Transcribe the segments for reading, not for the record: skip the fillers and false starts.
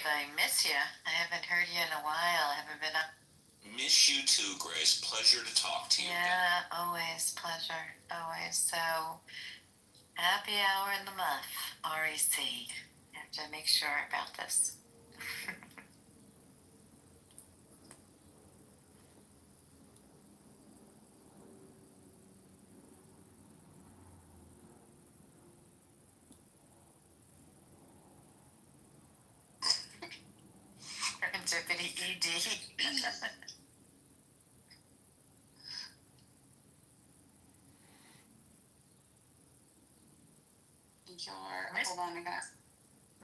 Steve, I miss you. I haven't heard you in a while. I haven't been up. Miss you too, Grace. Pleasure to talk to you. Yeah, always pleasure. Always. So, happy hour in the muff, REC. Have to make sure about this. Serendipity ED. Hold on, I got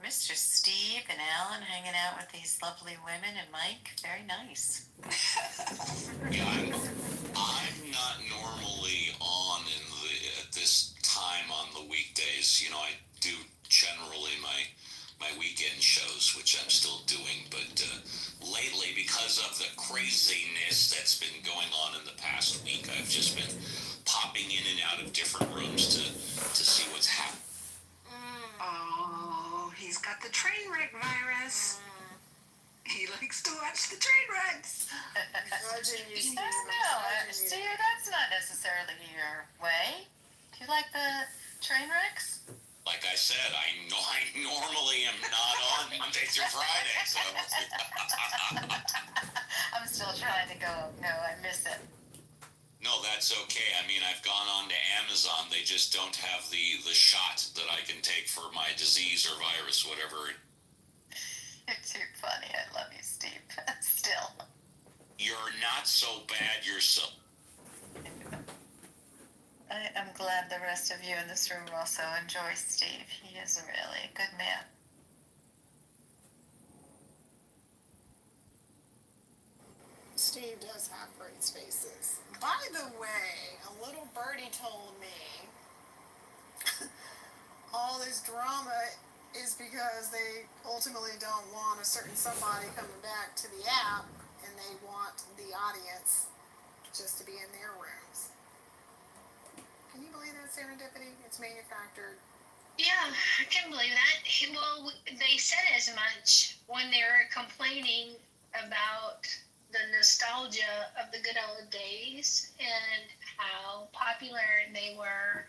Mr. Steve and Alan hanging out with these lovely women and Mike. Very nice. Yeah, I'm not normally on at this time on the weekdays. You know, I do generally my weekend shows, which I'm still doing, but lately, because of the craziness that's been going on in the past week, I've just been popping in and out of different rooms to see what's happening. Oh, he's got the train wreck virus. He likes to watch the train wrecks. I don't know. Steve, that's not necessarily your way. Do you like the train wrecks? Like I said, I normally am not on Monday through Friday, so I'm still trying to go. No, I miss it. no, that's okay. I mean, I've gone on to Amazon. They just don't have the shot that I can take for my disease or virus, whatever. You're too funny. I love you, Steve. Still. You're not so bad yourself. I'm glad the rest of you in this room also enjoy Steve. He is really a good man. Steve does have great spaces. By the way, a little birdie told me all this drama is because they ultimately don't want a certain somebody coming back to the app, and they want the audience just to be in their rooms. Can you believe that serendipity? It's manufactured. Yeah, I can believe that. Well, they said as much when they were complaining about the nostalgia of the good old days and how popular they were,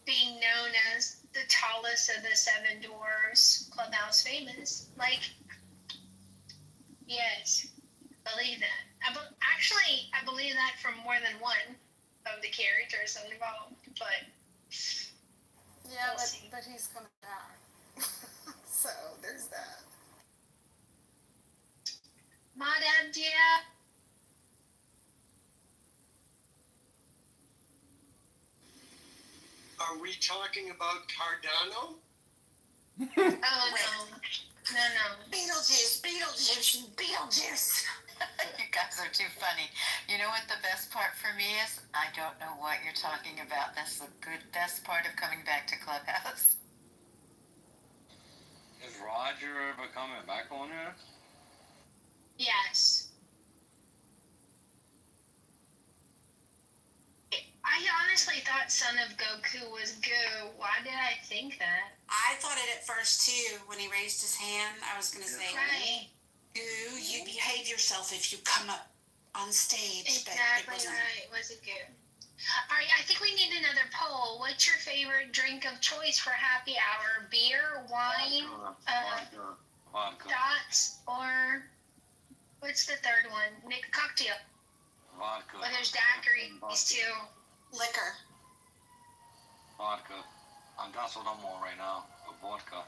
being known as the tallest of the seven dwarfs, Clubhouse famous. Like, yes, believe that. Actually, I believe that from more than one of the characters involved, but Yeah, we'll see. but he's coming back. So there's that. Madam Dia. Are we talking about Cardano? Oh no. Beetlejuice. You guys are too funny. You know what the best part for me is? I don't know what you're talking about. That's the best part of coming back to Clubhouse. Is Roger ever coming back on here? Yes. I honestly thought Son of Goku was Goo. Why did I think that? I thought it at first too. When he raised his hand, I was going to say, Right. "Ooh, you behave yourself if you come up on stage." Exactly but it wasn't. right. Was it Goo? All right, I think we need another poll. What's your favorite drink of choice for happy hour? Beer, wine, Vodka. dots, or what's the third one? Nick, cocktail. Vodka. Well, there's daiquiris too. Liquor. Vodka. And that's what I'm on right now. A vodka.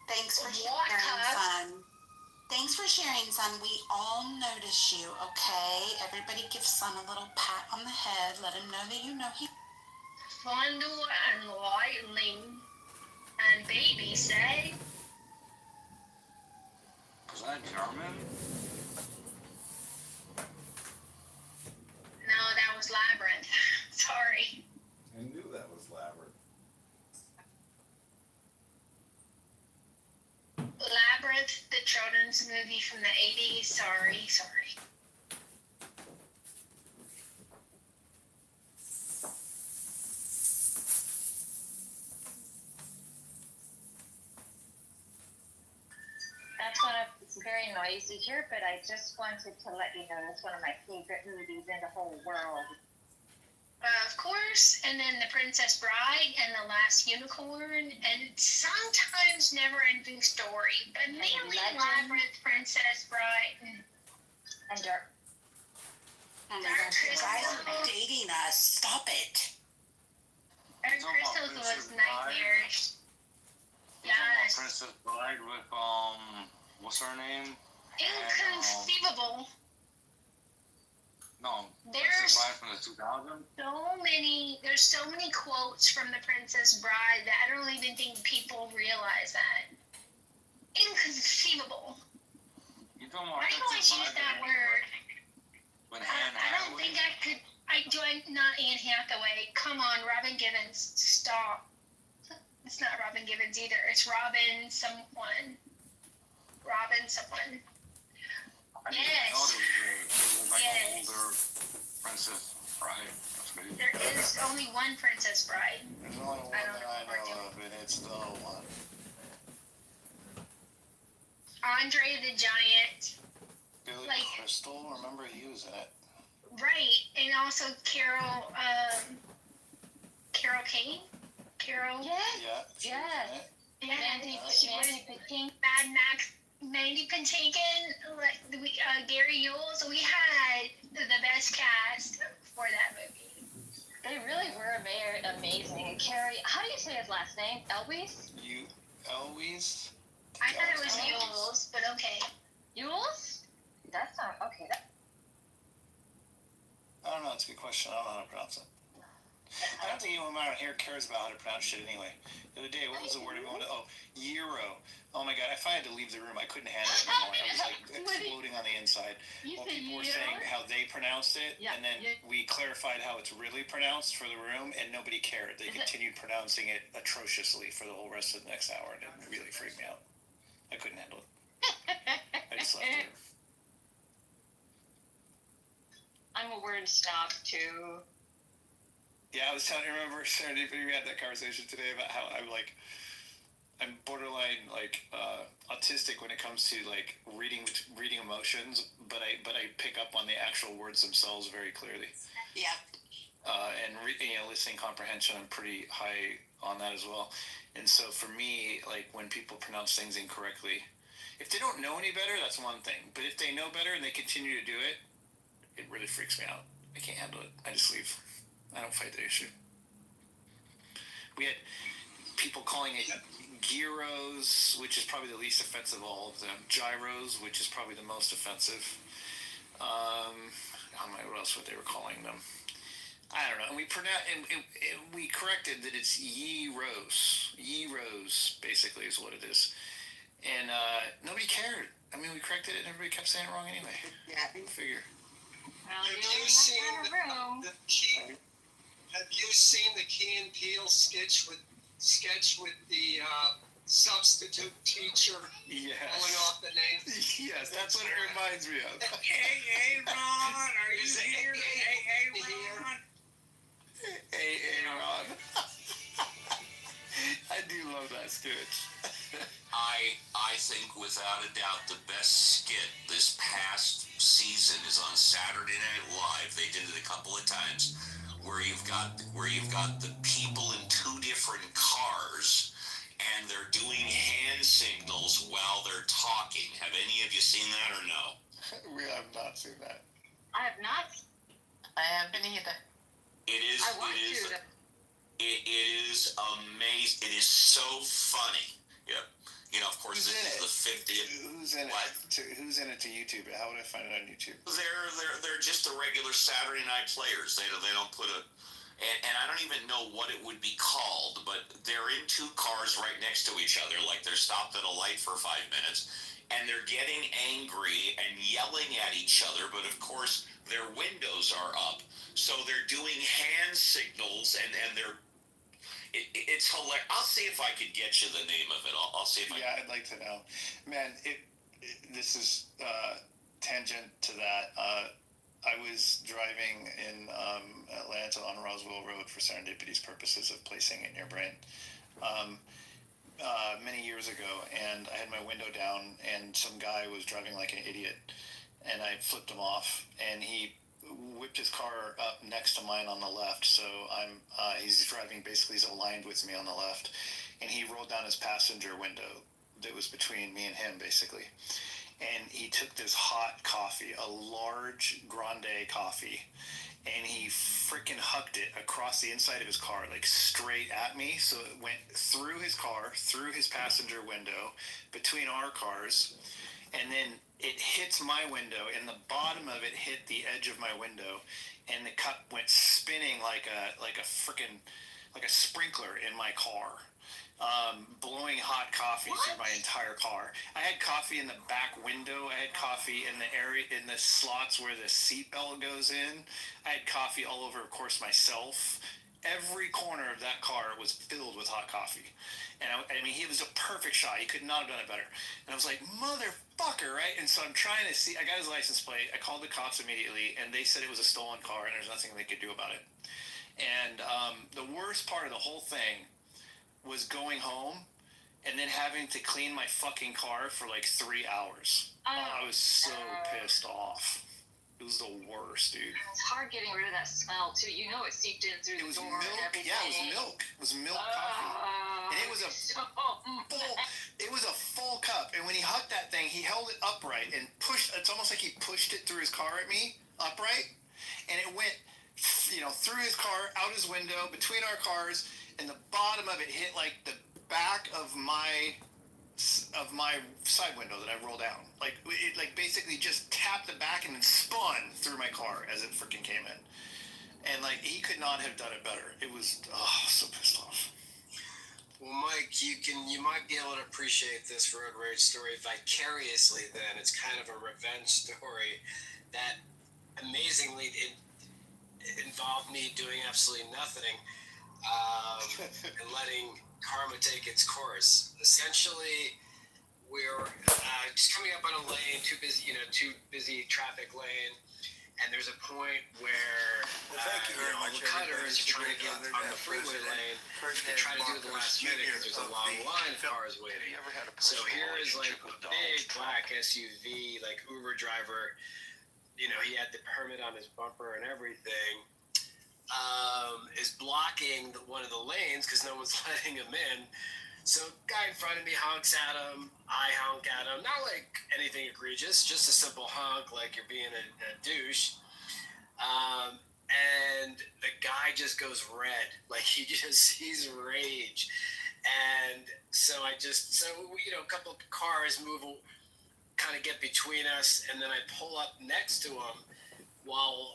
Thanks for Vodka? sharing, son. Thanks for sharing, son. We all notice you, okay? Everybody give son a little pat on the head. Let him know that you know he... Fondue and lightning. And baby say. Is that German? No, that was Labyrinth. Sorry. I knew that was Labyrinth. Labyrinth, the children's movie from the 80s. Sorry. very noisy here, but I just wanted to let you know that's one of my favorite movies in the whole world. Of course, and then The Princess Bride and The Last Unicorn, and sometimes Never Ending Story, but mainly Legend. Labyrinth, Princess Bride, And Dark. Oh my Dark gosh, you guys Crystal. are dating us. Stop it. Dark You talking about Crystals was Princess Bride? nightmarish. You talking about Yes. Princess Bride with what's her name? Inconceivable. No, There's Princess Bride from the 2000s. there's so many quotes from The Princess Bride that I don't even think people realize that. Inconceivable. You talking about Why do you always Princess use Bride that with- word? with I Anne don't Hathaway? think I could. Not Anne Hathaway. Come on, Robin Givens. Stop. It's not Robin Givens either. It's Robin someone. Robin someone. I didn't Yes. know there was like Yes. an older Princess Bride. That's crazy. There is only one Princess Bride. There's only one I don't that know I what we're know doing. of, and it's the one. Andre the Giant. Billy Like- Crystal, remember he was in it. Right. And also Carol Kane? Carol. Yes. Yeah. she was in Yes. it. Mandy Patinkin. Mad Max, Mandy Patinkin, Gary Yules. We had the best cast for that movie. They really were very amazing. Carrie, how do you say his last name? Elvis? You, Eloise? I thought it was Elvis. Yules, but okay. Yules? That's not okay. I don't know, it's a good question. I don't know how to pronounce it. I don't think anyone around here cares about how to pronounce shit anyway. The other day, what was the word everyone? Oh, Euro. Oh my god, I finally had to leave the room. I couldn't handle it anymore. I was like exploding on the inside. You Well, said people were Euro? saying how they pronounced it, Yeah, and then yeah. we clarified how it's really pronounced for the room, and nobody cared. They Is it- continued pronouncing it atrociously for the whole rest of the next hour, and it really freaked me out. I couldn't handle it. I just left the room. I'm a word snob too. Yeah, I was telling you, remember, Serendipity, we had that conversation today about how I'm borderline autistic when it comes to like reading emotions, but I pick up on the actual words themselves very clearly. Yeah. Listening comprehension, I'm pretty high on that as well. And so for me, like when people pronounce things incorrectly, if they don't know any better, that's one thing. But if they know better and they continue to do it, it really freaks me out. I can't handle it. I just leave. I don't fight the issue. We had people calling it gyros, which is probably the least offensive of all of them. Gyros, which is probably the most offensive. I don't know what else what they were calling them. I don't know. And we corrected that it's Ye-Rose. Ye-Rose, basically, is what it is. And nobody cared. I mean, we corrected it and everybody kept saying it wrong anyway. Yeah. Go figure. Well, Have you you only seen have to have room. the Key? Have you seen the Key and Peele sketch with the substitute teacher Yes. pulling off the name? Yes, that's what it reminds me of. Hey, Ron, are you here? Hey, Ron. Hey, Ron. I do love that sketch. I think without a doubt the best skit this past season is on Saturday Night Live. They did it a couple of times where you've got the people in two different cars and they're doing hand signals while they're talking. Have any of you seen that or no? We have not seen that. I have not. I haven't either. It is I want it is to. it is amazing. It is so funny. Yep. You know, of course, Who's this in is the 50th. Who's in What? it? Who's in it to YouTube? How would I find it on YouTube? They're just the regular Saturday night players. They don't put a and I don't even know what it would be called, but they're in two cars right next to each other, like they're stopped at a light for 5 minutes, and they're getting angry and yelling at each other, but of course their windows are up, so they're doing hand signals and they're it's hilarious. I'll see if I could get you the name of it. I'll see if I Yeah, I'd like to know. Man, this is tangent to that. I was driving in Atlanta on Roswell Road for serendipity's purposes of placing it in your brain. Many years years ago, and I had my window down, and some guy was driving like an idiot, and I flipped him off, and he whipped his car up next to mine on the left. So he's driving, basically he's aligned with me on the left, and he rolled down his passenger window that was between me and him, basically. And he took this hot coffee, a large grande coffee, and he freaking hucked it across the inside of his car, like straight at me. So it went through his car, through his passenger window, between our cars, and then it hits my window, and the bottom of it hit the edge of my window, and the cup went spinning like a sprinkler in my car. Blowing hot coffee through my entire car. I had coffee in the back window. I had coffee in the area, in the slots where the seatbelt goes in. I had coffee all over, of course, myself. Every corner of that car was filled with hot coffee. And I mean, he was a perfect shot. He could not have done it better. And I was like, motherfucker, right? And so I'm trying to see. I got his license plate. I called the cops immediately, and they said it was a stolen car, and there's nothing they could do about it. And the worst part of the whole thing was going home and then having to clean my fucking car for like 3 hours. I was so pissed off. It was the worst, dude. It's hard getting rid of that smell too. You know it seeped in through the door and everything. Yeah, it was milk. It was milk coffee. And it was a full cup. And when he hugged that thing, he held it upright and pushed. It's almost like he pushed it through his car at me, upright, and it went, through his car, out his window, between our cars, and the bottom of it hit like the back of my side window that I rolled down. Like it basically just tapped the back and then spun through my car as it freaking came in. And like he could not have done it better. It was so pissed off. Well, Mike, you might be able to appreciate this road rage story vicariously. Then it's kind of a revenge story that amazingly it involved me doing absolutely nothing. And letting karma take its course. Essentially, we're just coming up on a lane, too busy traffic lane, and there's a point where all the cutters are trying to get on the freeway lane and try to do it the last minute because there's a long line of cars waiting. So here is like a big black SUV, like Uber driver. He had the permit on his bumper and everything. Is blocking one of the lanes because no one's letting him in. So guy in front of me honks at him. I honk at him. Not like anything egregious, just a simple honk like you're being a douche. And the guy just goes red. Like he just sees rage. And so a couple of cars move, kind of get between us, and then I pull up next to him while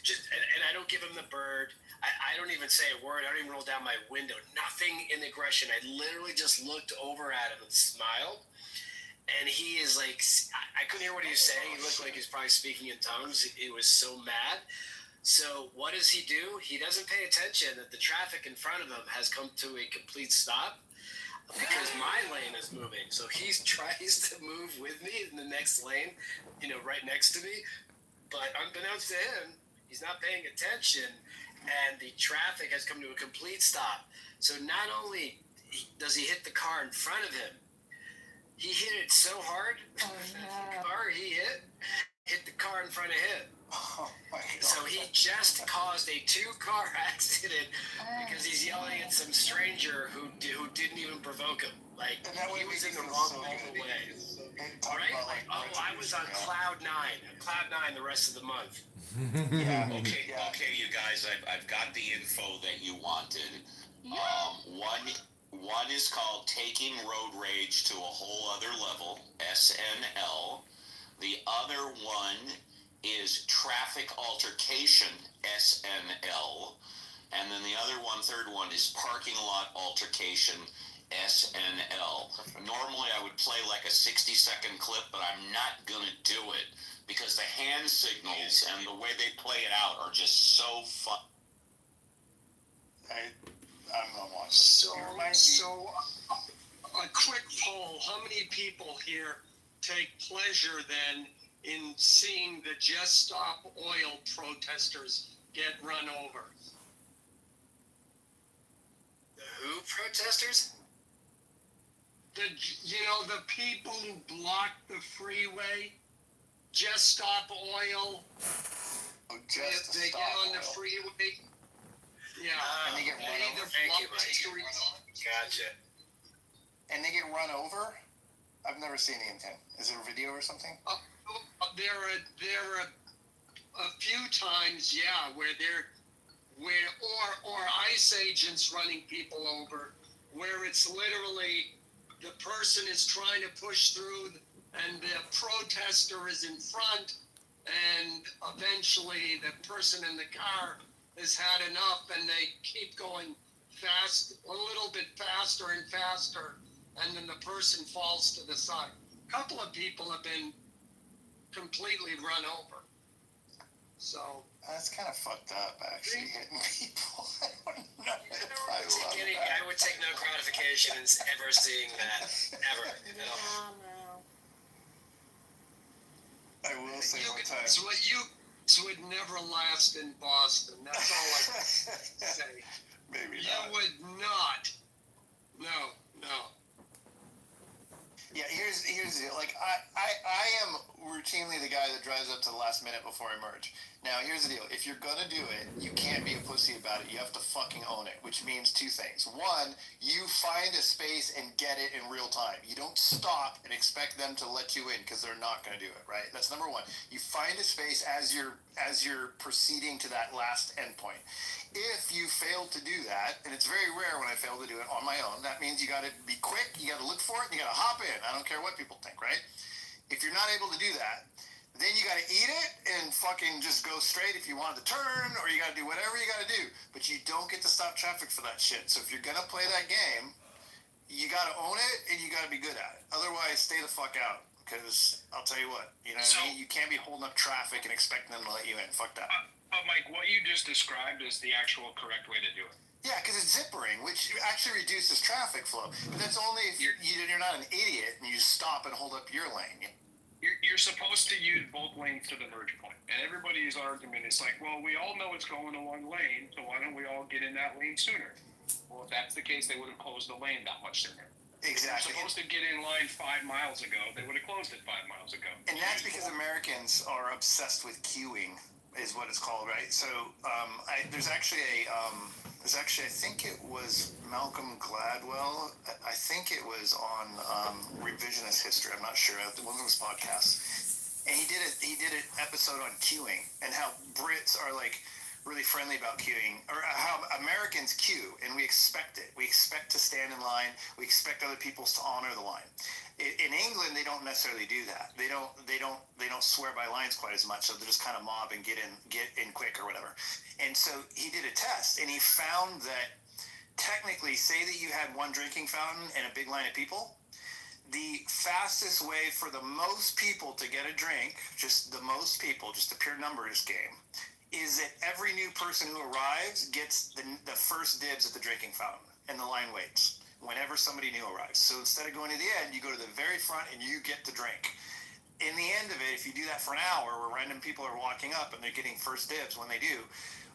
and I don't give him the bird. I don't even say a word. I don't even roll down my window. Nothing in aggression. I literally just looked over at him and smiled. And he is like, I couldn't hear what he was saying. He looked like he was probably speaking in tongues. He was so mad. So what does he do? He doesn't pay attention that the traffic in front of him has come to a complete stop because my lane is moving. So he tries to move with me in the next lane, right next to me. But unbeknownst to him, he's not paying attention, and the traffic has come to a complete stop. So not only does he hit the car in front of him, he hit it so hard, the car he hit the car in front of him. Oh my God. So he just caused a 2-car accident because he's yelling at some stranger who didn't even provoke him. Like, he was in the wrong way. Right? Like, I was on cloud nine the rest of the month. Yeah. Okay, you guys, I've got the info that you wanted. One is called Taking Road Rage to a Whole Other Level, SNL. The other one is Traffic Altercation, SNL. And then the third one is Parking Lot Altercation, SNL. Normally I would play like a 60-second clip, but I'm not gonna do it because the hand signals and the way they play it out are just so fun. I'm gonna watch it. So a quick poll: how many people here take pleasure then in seeing the Just Stop Oil protesters get run over? The who protesters? the people who block the freeway, Just Stop Oil. Oh, just to They stop get on the oil. freeway. Yeah. And they get run either over. Thank you, block the Mike. streets. Gotcha. And they get run over? I've never seen anything. Is there a video or something? There are a few times, yeah, where or ICE agents running people over, where it's literally the person is trying to push through and the protester is in front, and eventually the person in the car has had enough and they keep going fast, a little bit faster and faster, and then the person falls to the side. A couple of people have been completely run over. So That's kind of fucked up, actually, hitting people. I don't know if I love I that. would take no gratification in ever seeing that, ever. You know? Oh no. I will say one time. It's what you would never last in Boston. That's all I can say. Maybe You not. would not. No. Yeah, here's the deal. Like, I am routinely the guy that drives up to the last minute before I merge. Now, here's the deal. If you're gonna do it, you can't be a pussy about it. You have to fucking own it, which means two things. One, you find a space and get it in real time. You don't stop and expect them to let you in, because they're not gonna do it, right? That's number one. You find a space as you're proceeding to that last endpoint. If you fail to do that, and it's very rare when I fail to do it on my own, that means you gotta be quick, you gotta look for it, and you gotta hop in. I don't care what people think, right? If you're not able to do that, then you gotta eat it and fucking just go straight if you want to turn, or you gotta do whatever you gotta do. But you don't get to stop traffic for that shit. So if you're gonna play that game, you gotta own it and you gotta be good at it. Otherwise, stay the fuck out. Because I'll tell you what, you know what I mean? You can't be holding up traffic and expecting them to let you in. Fuck that. Mike, what you just described is the actual correct way to do it. Yeah, because it's zippering, which actually reduces traffic flow. But that's only if you're not an idiot and you stop and hold up your lane. You're supposed to use both lanes to the merge point. And everybody's argument is like, well, we all know it's going to one lane, so why don't we all get in that lane sooner? Well, if that's the case, they would have closed the lane that much sooner. Exactly. If they're supposed to get in line 5 miles ago, they would have closed it 5 miles ago. And that's because Americans are obsessed with queuing, is what it's called, right? So there's actually I think it was Malcolm Gladwell. I think it was on Revisionist History. I'm not sure. One of those podcasts, and he did an episode on queuing and how Brits are like really friendly about queuing, or how Americans queue, and we expect it. We expect to stand in line. We expect other people to honor the line. In England, they don't necessarily do that. They don't swear by lines quite as much. So they just kind of mob and get in quick or whatever. And so he did a test, and he found that technically, say that you had one drinking fountain and a big line of people, the fastest way for the most people to get a drink, just the most people, just the pure numbers game, is that every new person who arrives gets the first dibs at the drinking fountain, and the line waits whenever somebody new arrives. So instead of going to the end, you go to the very front and you get to drink. In the end of it, if you do that for an hour where random people are walking up and they're getting first dibs when they do,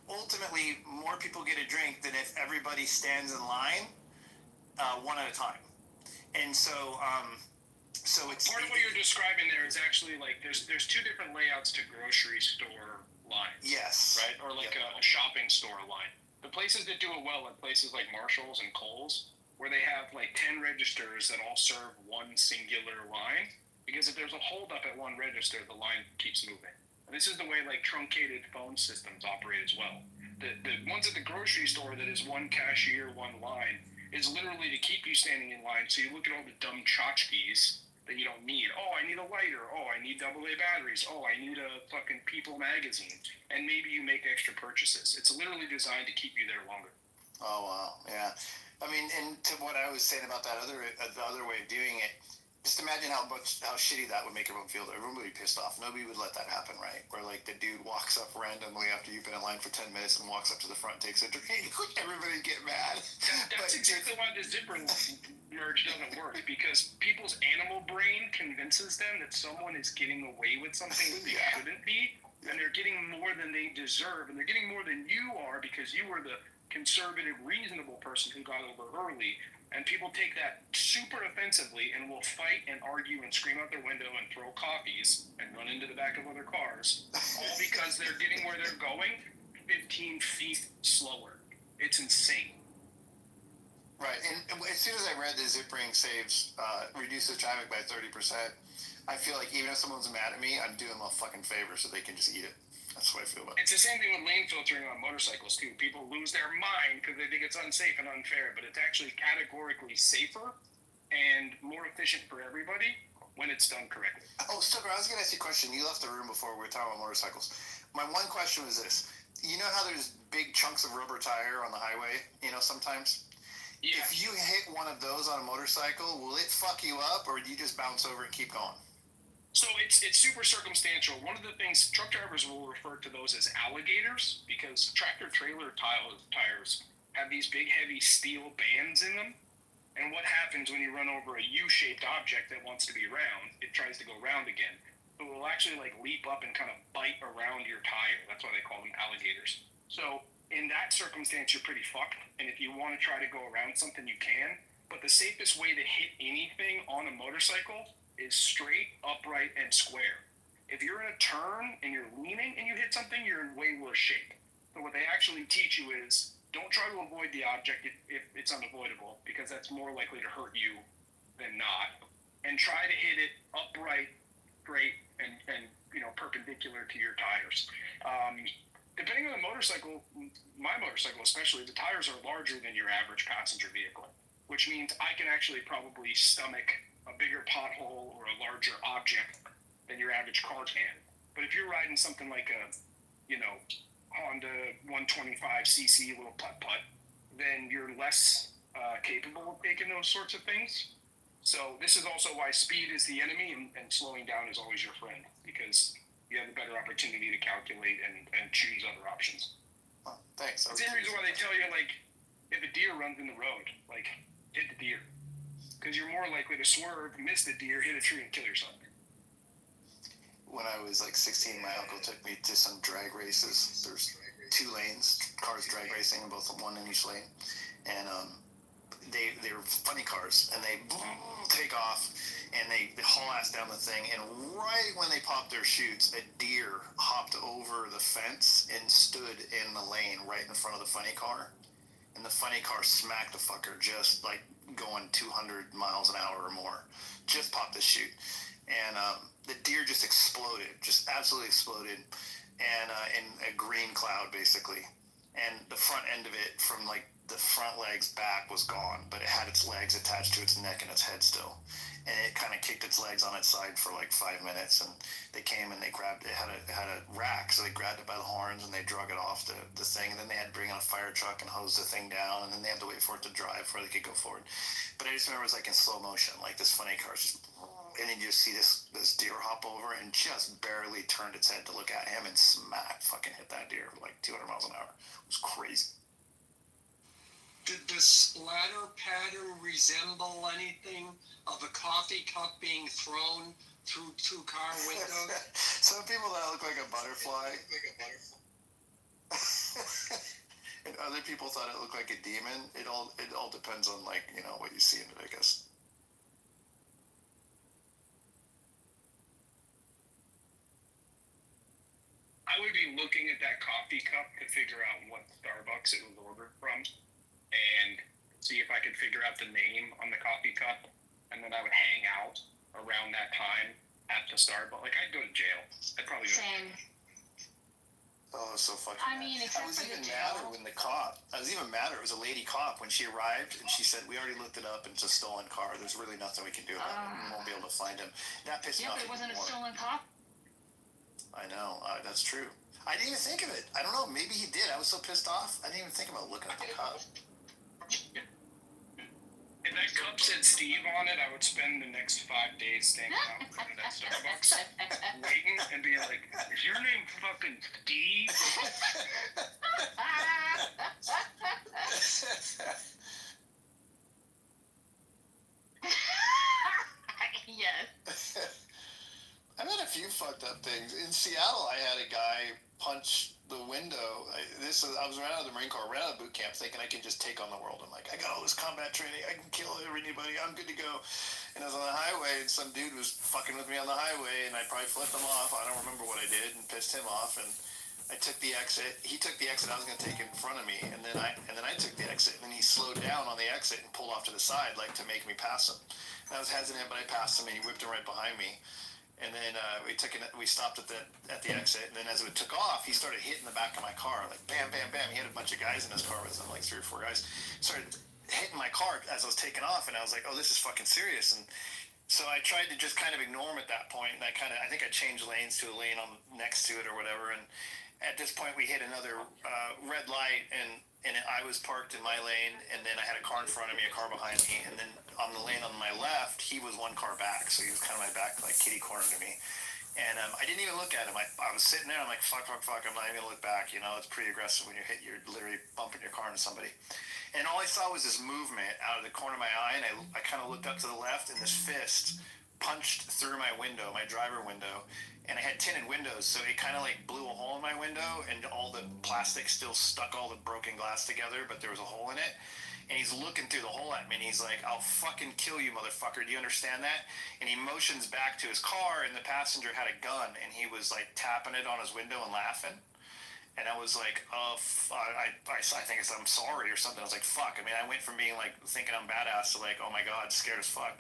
ultimately more people get a drink than if everybody stands in line one at a time. And so it's part of what you're describing there is actually like there's two different layouts to grocery store lines. Yes. Right? Or like a shopping store line. The places that do it well are places like Marshall's and Kohl's, where they have like 10 registers that all serve one singular line. Because if there's a holdup at one register, the line keeps moving. And this is the way like truncated phone systems operate as well. The ones at the grocery store that is one cashier, one line, is literally to keep you standing in line. So you look at all the dumb tchotchkes that you don't need. Oh, I need a lighter. Oh, I need AA batteries. Oh, I need a fucking People magazine. And maybe you make extra purchases. It's literally designed to keep you there longer. Oh, wow. Yeah. I mean, and to what I was saying about the other way of doing it, just imagine how shitty that would make everyone feel. Everyone would be pissed off. Nobody would let that happen, right? Where like the dude walks up randomly after you've been in line for 10 minutes and walks up to the front, takes a drink. Everybody get mad. That's exactly why the zipper merge doesn't work, because people's animal brain convinces them that someone is getting away with something that they shouldn't be, and they're getting more than they deserve, and they're getting more than you are because you were the conservative, reasonable person who got over early. And people take that super offensively and will fight and argue and scream out their window and throw coffees and run into the back of other cars, all because they're getting where they're going 15 feet slower. It's insane. Right, and as soon as I read that zip ring saves, reduces traffic by 30%, I feel like even if someone's mad at me, I'm doing them a fucking favor so they can just eat it. That's what I feel about it. It's the same thing with lane filtering on motorcycles too. People lose their mind because they think it's unsafe and unfair, but it's actually categorically safer and more efficient for everybody when it's done correctly. Oh, Stoker, I was going to ask you a question. You left the room before we were talking about motorcycles. My one question was this. You know how there's big chunks of rubber tire on the highway, sometimes? Yeah. If you hit one of those on a motorcycle, will it fuck you up, or do you just bounce over and keep going? So it's super circumstantial. One of the things, truck drivers will refer to those as alligators because tractor-trailer tires have these big, heavy steel bands in them. And what happens when you run over a U-shaped object that wants to be round, it tries to go round again. So it will actually leap up and kind of bite around your tire. That's why they call them alligators. So in that circumstance, you're pretty fucked. And if you want to try to go around something, you can. But the safest way to hit anything on a motorcycle is straight, upright, and square. If you're in a turn and you're leaning and you hit something, you're in way worse shape. So what they actually teach you is don't try to avoid the object if it's unavoidable, because that's more likely to hurt you than not. And try to hit it upright, straight, and perpendicular to your tires. Depending on the motorcycle, my motorcycle especially, the tires are larger than your average passenger vehicle, which means I can actually probably stomach a bigger pothole or a larger object than your average car can. But if you're riding something like a, Honda 125cc little putt-putt, then you're less capable of taking those sorts of things. So this is also why speed is the enemy and slowing down is always your friend, because you have a better opportunity to calculate and choose other options. Oh, thanks. That's the same reason why they tell you, if a deer runs in the road, hit the deer. Because you're more likely to swerve, miss the deer, hit a tree, and kill yourself. When I was 16, my uncle took me to some drag races. There's 2 lanes, cars drag racing, both one in each lane. And they were funny cars, and they take off, and they haul ass down the thing. And right when they popped their chutes, a deer hopped over the fence and stood in the lane right in front of the funny car. And the funny car smacked the fucker, just going 200 miles an hour or more. Just popped the chute. And the deer just exploded, just absolutely exploded, and in a green cloud, basically. And the front end of it, from the front legs back, was gone, but it had its legs attached to its neck and its head still. And it kind of kicked its legs on its side for 5 minutes, and they came and they grabbed it. It had a rack, so they grabbed it by the horns and they drug it off the thing, and then they had to bring in a fire truck and hose the thing down, and then they had to wait for it to dry before they could go forward. But I just remember it was in slow motion, this funny car just, and then you just see this deer hop over and just barely turned its head to look at him and fucking hit that deer 200 miles an hour. It was crazy. Did the splatter pattern resemble anything of a coffee cup being thrown through 2 car windows? Some people that look like a butterfly. And other people thought it looked like a demon. It all depends on what you see in it, I guess. I would be looking at that coffee cup to figure out what Starbucks it was ordered from and see if I could figure out the name on the coffee cup, and then I would hang out around that time at the Starbucks. I'd go to jail. I'd probably go to jail. Oh, so fucking I mean, except I was for even the madder jail. when I was even madder. It was a lady cop when she arrived, and she said, "We already looked it up, and it's a stolen car. There's really nothing we can do about it. We won't be able to find him." That pissed me off. But it wasn't a more. stolen cop. I know. That's true. I didn't even think of it. I don't know. Maybe he did. I was so pissed off. I didn't even think about looking at the cup. If that cup said Steve on it, I would spend the next 5 days standing out in front of that Starbucks waiting and being like, "Is your name fucking Steve?" Yes. I've had a few fucked up things. In Seattle, I had a guy punch the window. I was right out of the Marine Corps, right out of boot camp, thinking I can just take on the world. I'm like, I got all this combat training. I can kill anybody. I'm good to go. And I was on the highway, and some dude was fucking with me on the highway, and I probably flipped him off. I don't remember what I did, and pissed him off. And I took the exit. He took the exit I was going to take in front of me, and then I took the exit. And then he slowed down on the exit and pulled off to the side, like to make me pass him. And I was hesitant, but I passed him, and he whipped him right behind me. And then we stopped at the exit, and then as it took off, he started hitting the back of my car, like bam, bam, bam. He had a bunch of guys in his car with him, like 3 or 4 guys. Started hitting my car as I was taking off, and I was like, oh, this is fucking serious. And so I tried to just kind of ignore him at that point, and I think I changed lanes to a lane on next to it or whatever. And at this point, we hit another red light, and I was parked in my lane, and then I had a car in front of me, a car behind me, and then on the lane on my left, he was 1 car back, so he was kind of my back, like kitty corner to me. And I didn't even look at him. I was sitting there, I'm like, fuck, I'm not even gonna look back. You know, it's pretty aggressive when you're literally bumping your car into somebody. And all I saw was this movement out of the corner of my eye, and I kind of looked up to the left, and this fist punched through my window, my driver window, and I had tinted windows, so it kind of like blew a hole in my window, and all the plastic still stuck all the broken glass together, but there was a hole in it. And he's looking through the hole at me, and he's like, I'll fucking kill you, motherfucker. Do you understand that? And he motions back to his car, and the passenger had a gun, and he was like tapping it on his window and laughing. And I was like, I think I'm sorry or something. I was like, fuck. I mean, I went from being like thinking I'm badass to like, oh my God, scared as fuck.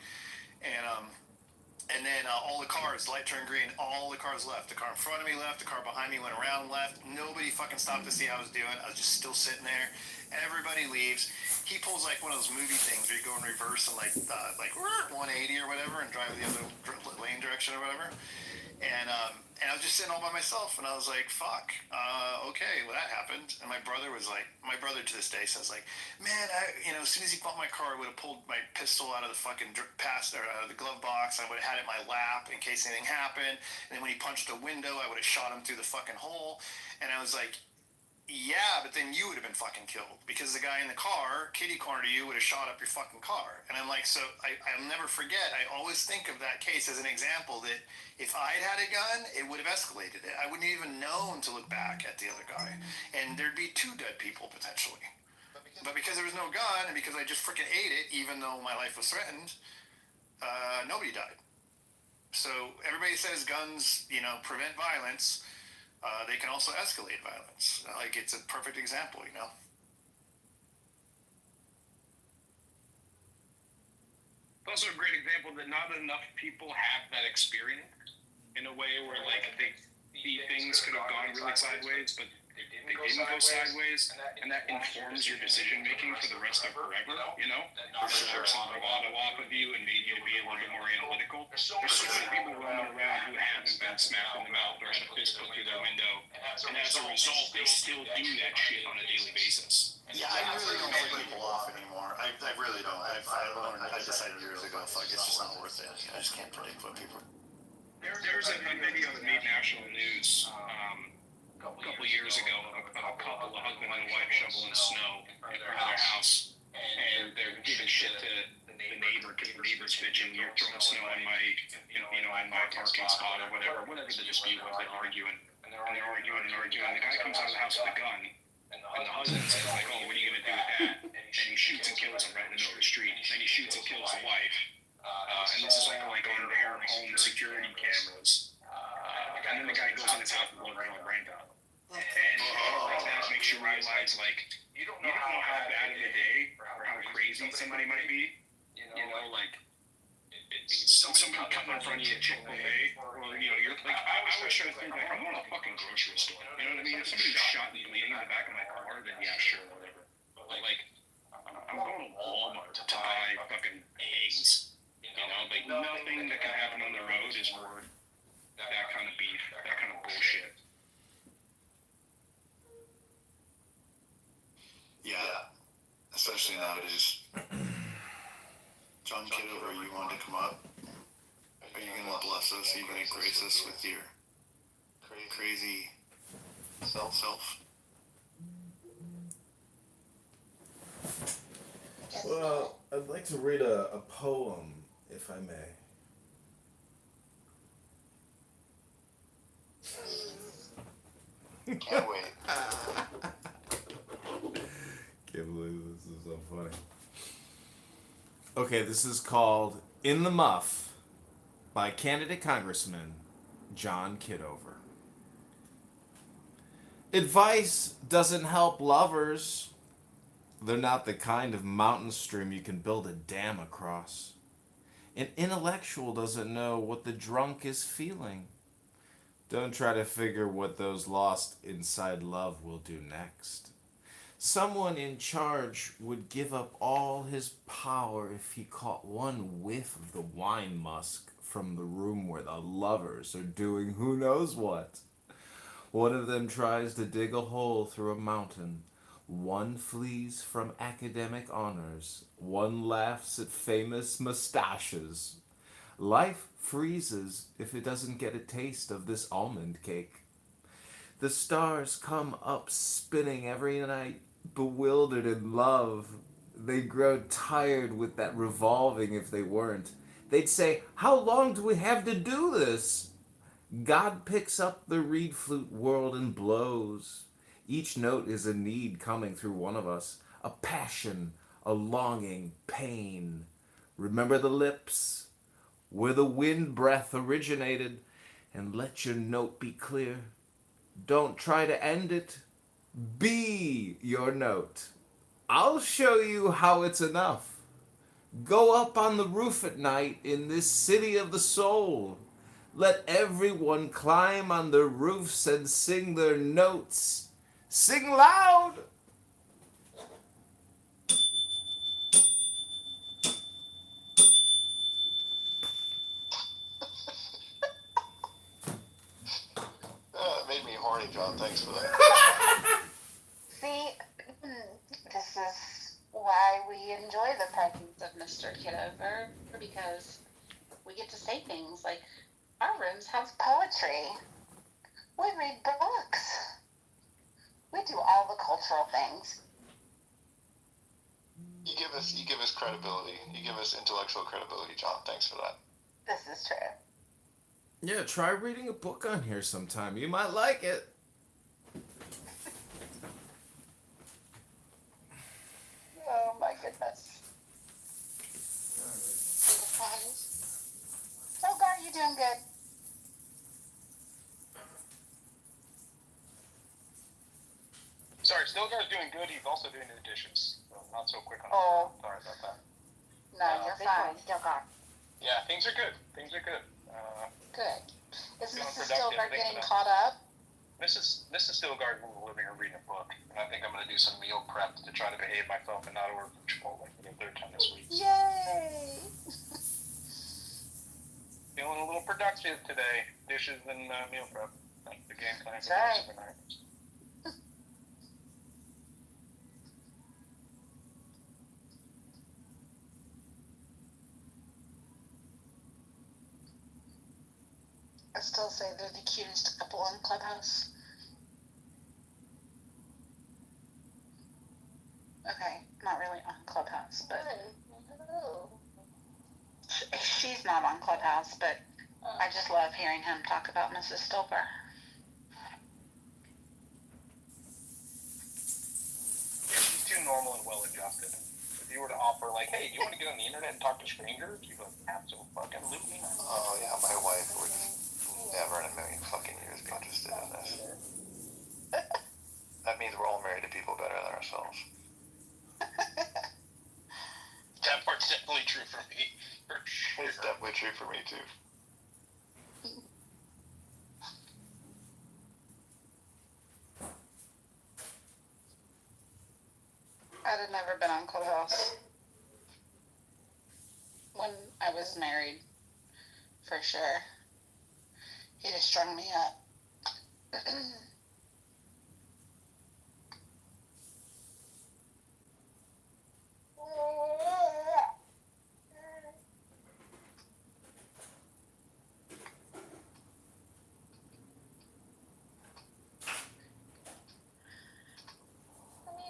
And then all the cars, light turned green, all the cars left. The car in front of me left, the car behind me went around left. Nobody fucking stopped to see how I was doing. I was just still sitting there. Everybody leaves. He pulls like one of those movie things where you go in reverse and like 180 or whatever and drive the other lane direction or whatever. And I was just sitting all by myself, and I was like, fuck, okay, well, that happened. And my brother to this day says, like, man, as soon as he bumped my car, I would have pulled my pistol out of the fucking out of the glove box, and I would have had it in my lap in case anything happened. And then when he punched the window, I would have shot him through the fucking hole. And I was like, yeah, but then you would have been fucking killed because the guy in the car, kitty corner to you, would have shot up your fucking car. And I'm like, so I'll never forget. I always think of that case as an example that if I'd had a gun, it would have escalated it. I wouldn't even known to look back at the other guy. And there'd be 2 dead people potentially. But because there was no gun and because I just freaking ate it, even though my life was threatened, nobody died. So everybody says guns, prevent violence. They can also escalate violence. Like, it's a perfect example, It's also a great example that not enough people have that experience in a way where, like, things could have gone really sideways, but they didn't go sideways, and that informs your decision making for the rest of forever, That took some bravado off of you and made you to be a little bit more analytical. There's so many people running around who haven't been smacked in the mouth or had a fist put through their window, and as a result, they still do that shit on a daily basis. Yeah, I really don't flip people off anymore. I really don't. I decided years ago, fuck, it's just not worth it. I just can't predict what people. There's a video that made national news a couple years ago of a couple, a husband and a wife, shoveling snow in front of their house, and they're giving shit to the neighbor because the neighbor's bitching, you're throwing snow in my, in my parking spot or whatever the dispute was. They're arguing, and they're arguing. The guy comes out of the house with a gun, and the husband says, like, oh, what are you gonna do with that? And he shoots and kills him right in the middle of the street. And he shoots and kills the wife. And this is all like on their home security cameras. And then the guy goes in his house and blows his own brains out. And like, that makes you realize, like, you don't know how bad of a day or how crazy somebody might be. Like, somebody coming in front of you at Chick-fil-A, or, you're like, I always try to think, like, I'm going to a fucking grocery store. You know what I mean? If somebody's shot and bleeding in the back of my car, then yeah, sure, whatever. But, like, I'm going to Walmart to buy fucking eggs. Like, nothing that can happen on the road is worth that kind of beef, that kind of bullshit. Yeah, especially nowadays. John Kitover, you want to come up? Are you going to bless us? Are you going to grace us with your crazy self? Well, I'd like to read a poem, if I may. Can't wait. Can't believe this is so funny. Okay, this is called In the Muff by candidate Congressman John Kitover. Advice doesn't help lovers. They're not the kind of mountain stream you can build a dam across. An intellectual doesn't know what the drunk is feeling. Don't try to figure what those lost inside love will do next. Someone in charge would give up all his power if he caught one whiff of the wine musk from the room where the lovers are doing who knows what. One of them tries to dig a hole through a mountain. One flees from academic honors. One laughs at famous mustaches. Life freezes if it doesn't get a taste of this almond cake. The stars come up spinning every night, bewildered in love. They'd grow tired with that revolving if they weren't. They'd say, "How long do we have to do this?" God picks up the reed flute world and blows. Each note is a need coming through one of us, a passion, a longing, pain. Remember the lips, where the wind breath originated, and let your note be clear. Don't try to end it. Be your note. I'll show you how it's enough. Go up on the roof at night in this city of the soul. Let everyone climb on their roofs and sing their notes. Sing loud! It made me horny, John. Thanks for that. See, this is why we enjoy the presence of Mr. Kitover, because we get to say things like, our rooms have poetry. We read books. We do all the cultural things. You give us credibility. You give us intellectual credibility, John. Thanks for that. This is true. Yeah, try reading a book on here sometime. You might like it. Oh my goodness. Oh, God, you're doing good. Sorry, Stilgar's doing good. He's also doing the dishes. So not so quick on Oh. Sorry about that. No, you're fine. Yeah, things are good. Things are good. Good. Is Feeling Mrs. productive, Stilgar thinking getting of- caught up? Mrs. Stilgar's in the living room reading a book, and I think I'm going to do some meal prep to try to behave myself and not order from Chipotle for the third time this week. Yay! Feeling a little productive today. Dishes and meal prep. That's the game plan That's for right. tonight. I still say they're the cutest couple on Clubhouse. Okay, not really on Clubhouse, but she's not on Clubhouse, but I just love hearing him talk about Mrs. Stilgar. Yeah, she's too normal and well adjusted. If you were to offer, like, hey, do you want to get on the internet and talk to strangers? You'd be like, absolutely not. Oh yeah, my wife would never in a million fucking years be interested in this. That means we're all married to people better than ourselves. That part's definitely true for me. For sure. It's definitely true for me too. I'd have never been on Clubhouse when I was married, for sure. He'd have strung me up.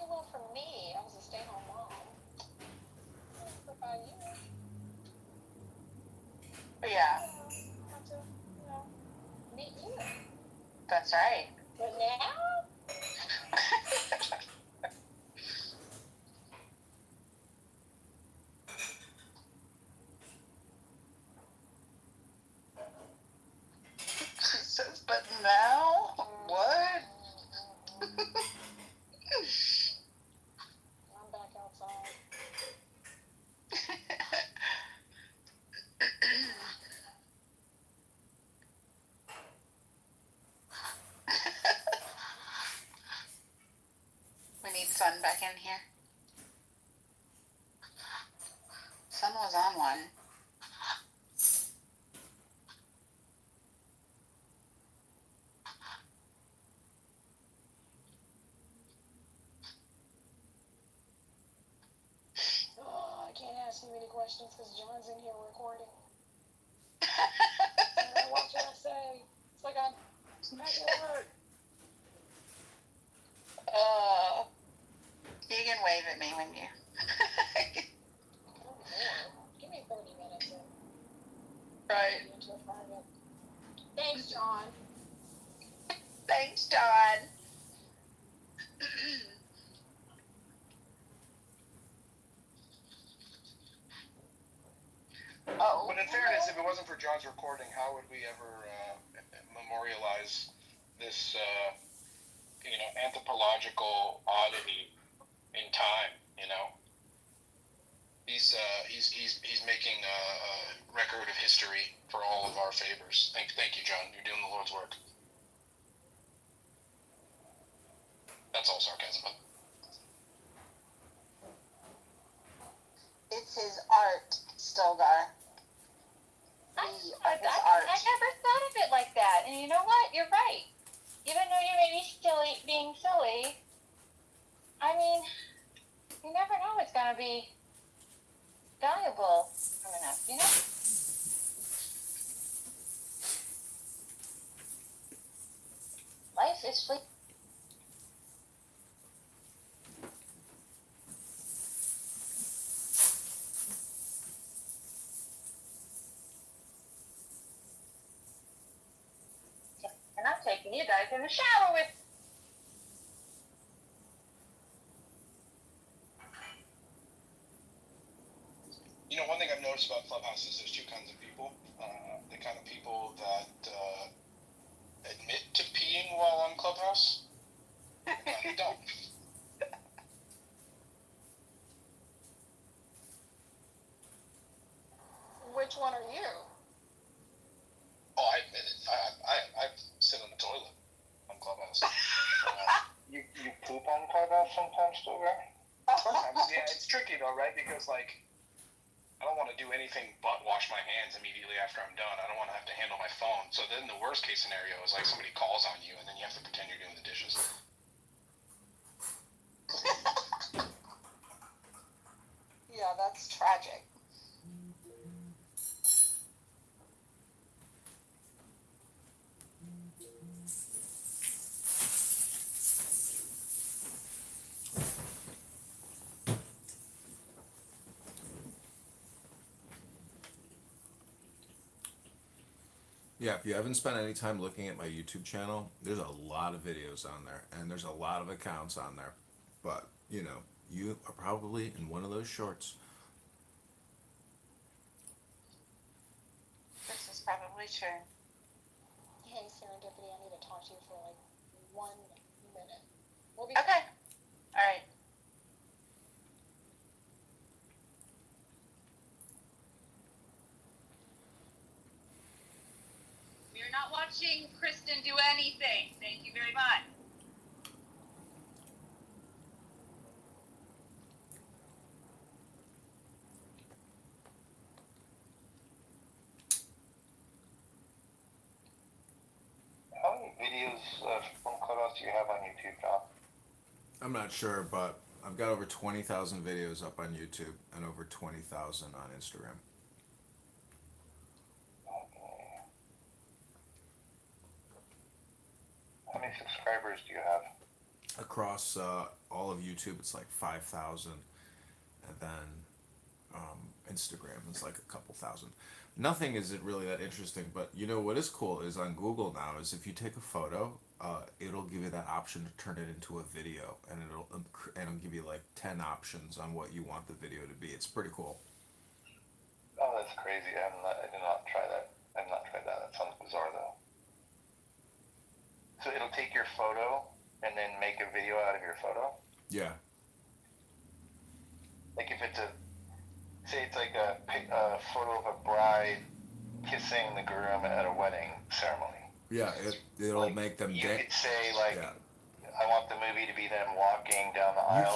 Well, for me, I was a stay-at-home mom. For 5 years. Yeah, Have to, meet you. that's right. But now, back in here? Sun was on one. Oh, I can't ask you any questions because John's in here recording. And what should I say? It's like I'm back at work. You can wave at me when you. Oh, more. Give me 30 minutes. And Right. get into a private. Thanks, John. Thanks, John. Oh. But in fairness, if it wasn't for John's recording, how would we ever memorialize this, anthropological oddity in time? He's making a record of history for all of our favors. Thank you, John. You're doing the Lord's work. That's all sarcasm. It's his art, Stilgar. I never thought of it like that. And you know what? You're right. Even though you may be being silly, I mean, you never know what's going to be valuable coming up, Life is fleeting. And I'm taking you guys in the shower with. One thing I've noticed about Clubhouse is there's two kinds of people. The kind of people that admit to peeing while on Clubhouse, and the kind that don't. Which one are you? Oh, I admit it. I sit on the toilet on Clubhouse. You poop on Clubhouse sometimes still, right? Sometimes, yeah. It's tricky though, right? Because I don't want to do anything but wash my hands immediately after I'm done. I don't want to have to handle my phone. So then the worst case scenario is somebody calls on you and then you have to pretend you're doing the dishes. Yeah, that's tragic. Yeah, if you haven't spent any time looking at my YouTube channel, there's a lot of videos on there, and there's a lot of accounts on there. But, you are probably in one of those shorts. This is probably true. Hey, Serendipity, I need to talk to you for 1 minute. We'll be Okay. All right. We're not watching Kristen do anything. Thank you very much. How many videos from Clubhouse do you have on YouTube, John? I'm not sure, but I've got over 20,000 videos up on YouTube and over 20,000 on Instagram. How many subscribers do you have? Across all of YouTube, it's like 5,000, and then Instagram is like a couple thousand. Nothing isn't really that interesting, but what is cool is on Google now is if you take a photo, it'll give you that option to turn it into a video, and it'll give you like 10 options on what you want the video to be. It's pretty cool. Oh, that's crazy. I did not try that. I've not tried that. That sounds bizarre, though. So it'll take your photo and then make a video out of your photo? Yeah. Like if it's say it's like a photo of a bride kissing the groom at a wedding ceremony. Yeah, it'll make them You could say I want the movie to be them walking down the aisle.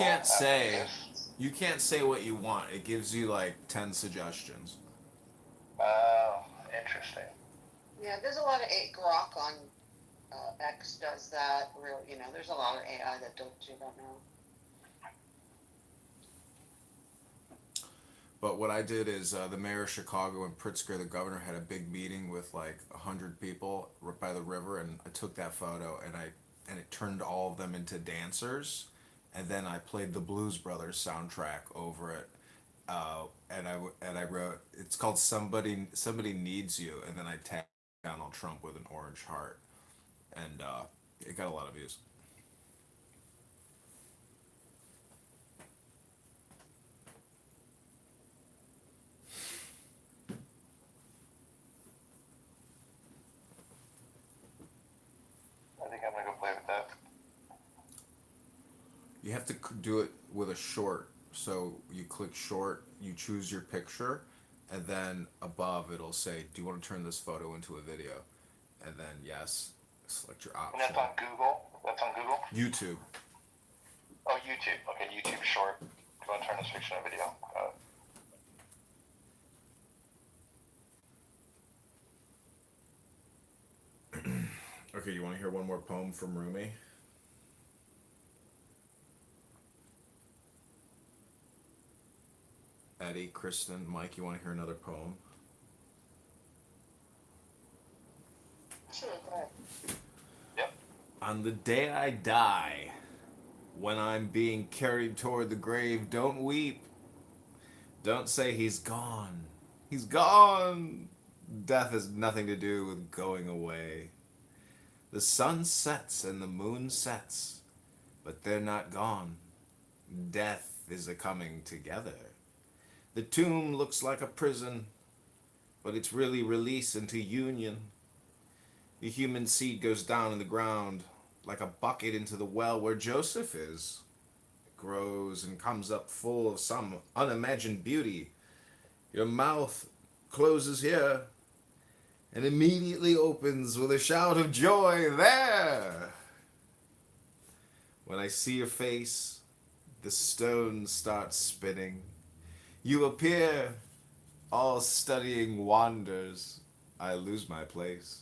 You can't say what you want. It gives you like 10 suggestions. Oh, interesting. Yeah, there's a lot of Grok on X does that. There's a lot of AI that you don't know. But what I did is the mayor of Chicago and Pritzker, the governor, had a big meeting with like 100 people by the river, and I took that photo and it turned all of them into dancers, and then I played the Blues Brothers soundtrack over it, and I wrote it's called Somebody Needs You, and then I tagged Donald Trump with an orange heart, and it got a lot of views. I think I'm gonna go play with that. You have to do it with a short. So you click short, you choose your picture, and then above it'll say, "Do you want to turn this photo into a video?" And then yes, select your option. And that's on Google. That's on Google. YouTube. Oh, YouTube. Okay, YouTube Short. Do you want to turn this picture into a video? Okay, you want to hear one more poem from Rumi? Eddie, Kristen, Mike, you want to hear another poem? Sure, go ahead. Yep. On the day I die, when I'm being carried toward the grave, don't weep. Don't say he's gone. He's gone. Death has nothing to do with going away. The sun sets and the moon sets, but they're not gone. Death is a coming together. The tomb looks like a prison, but it's really release into union. The human seed goes down in the ground like a bucket into the well where Joseph is. It grows and comes up full of some unimagined beauty. Your mouth closes here and immediately opens with a shout of joy there. When I see your face, the stones start spinning. You appear, all studying wonders. I lose my place.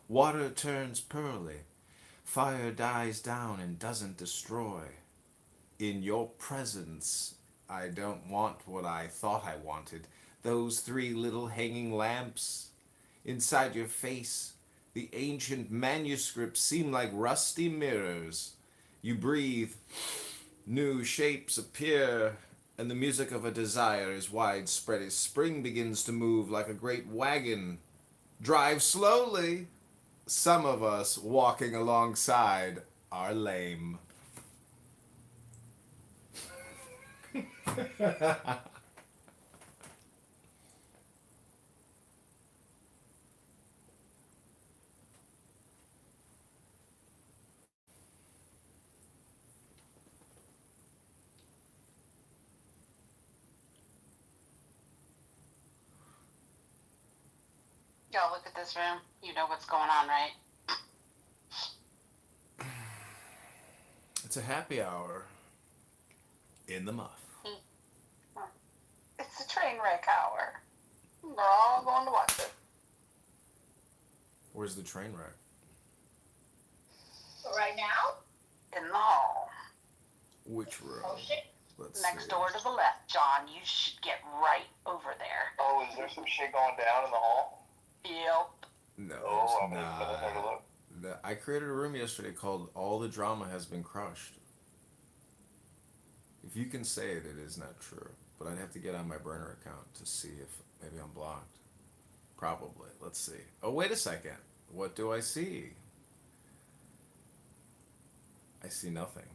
Water turns pearly. Fire dies down and doesn't destroy. In your presence, I don't want what I thought I wanted. Those 3 little hanging lamps. Inside your face, the ancient manuscripts seem like rusty mirrors. You breathe, new shapes appear, and the music of a desire is widespread as spring begins to move like a great wagon. Drive slowly. Some of us walking alongside are lame. Y'all look at this room. You know what's going on, right? It's a happy hour in the muff. It's a train wreck hour. We're all going to watch it. Where's the train wreck? Right now? In the hall. Which room? Oh shit. Let's Next see. door to the left, John. You should get right over there. Oh, is there some shit going down in the hall? Yep. No, Oh, I'm there's gonna take a not. look. I created a room yesterday called "All the Drama Has Been Crushed." If you can say it, it is not true. But I'd have to get on my burner account to see if maybe I'm blocked. Probably. Let's see. Oh, wait a second. What do I see? I see nothing.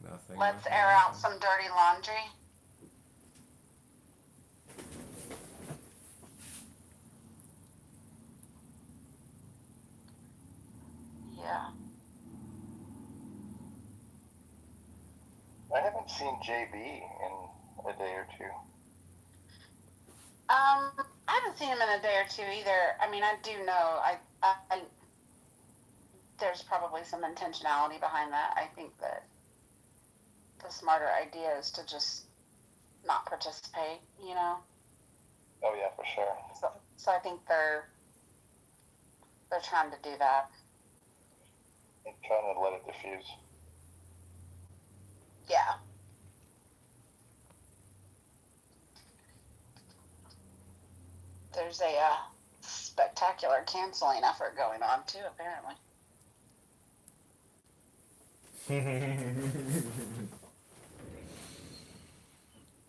Nothing. Let's nothing, air out nothing. some dirty laundry. Yeah. I haven't seen JB in a day or two. I haven't seen him in a day or two either. I mean, I do know. there's probably some intentionality behind that. I think that the smarter idea is to just not participate, you know? Oh yeah, for sure. So I think they're trying to do that. I'm trying to let it diffuse. Yeah. There's a spectacular canceling effort going on too, apparently.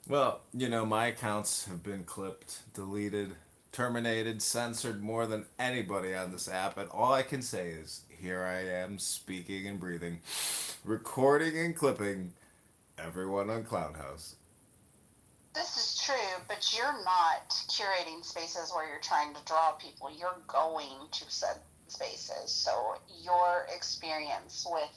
Well, my accounts have been clipped, deleted, terminated, censored more than anybody on this app, and all I can say is, here I am speaking and breathing, recording and clipping everyone on Clownhouse. This is true, but you're not curating spaces where you're trying to draw people. You're going to said spaces. So your experience with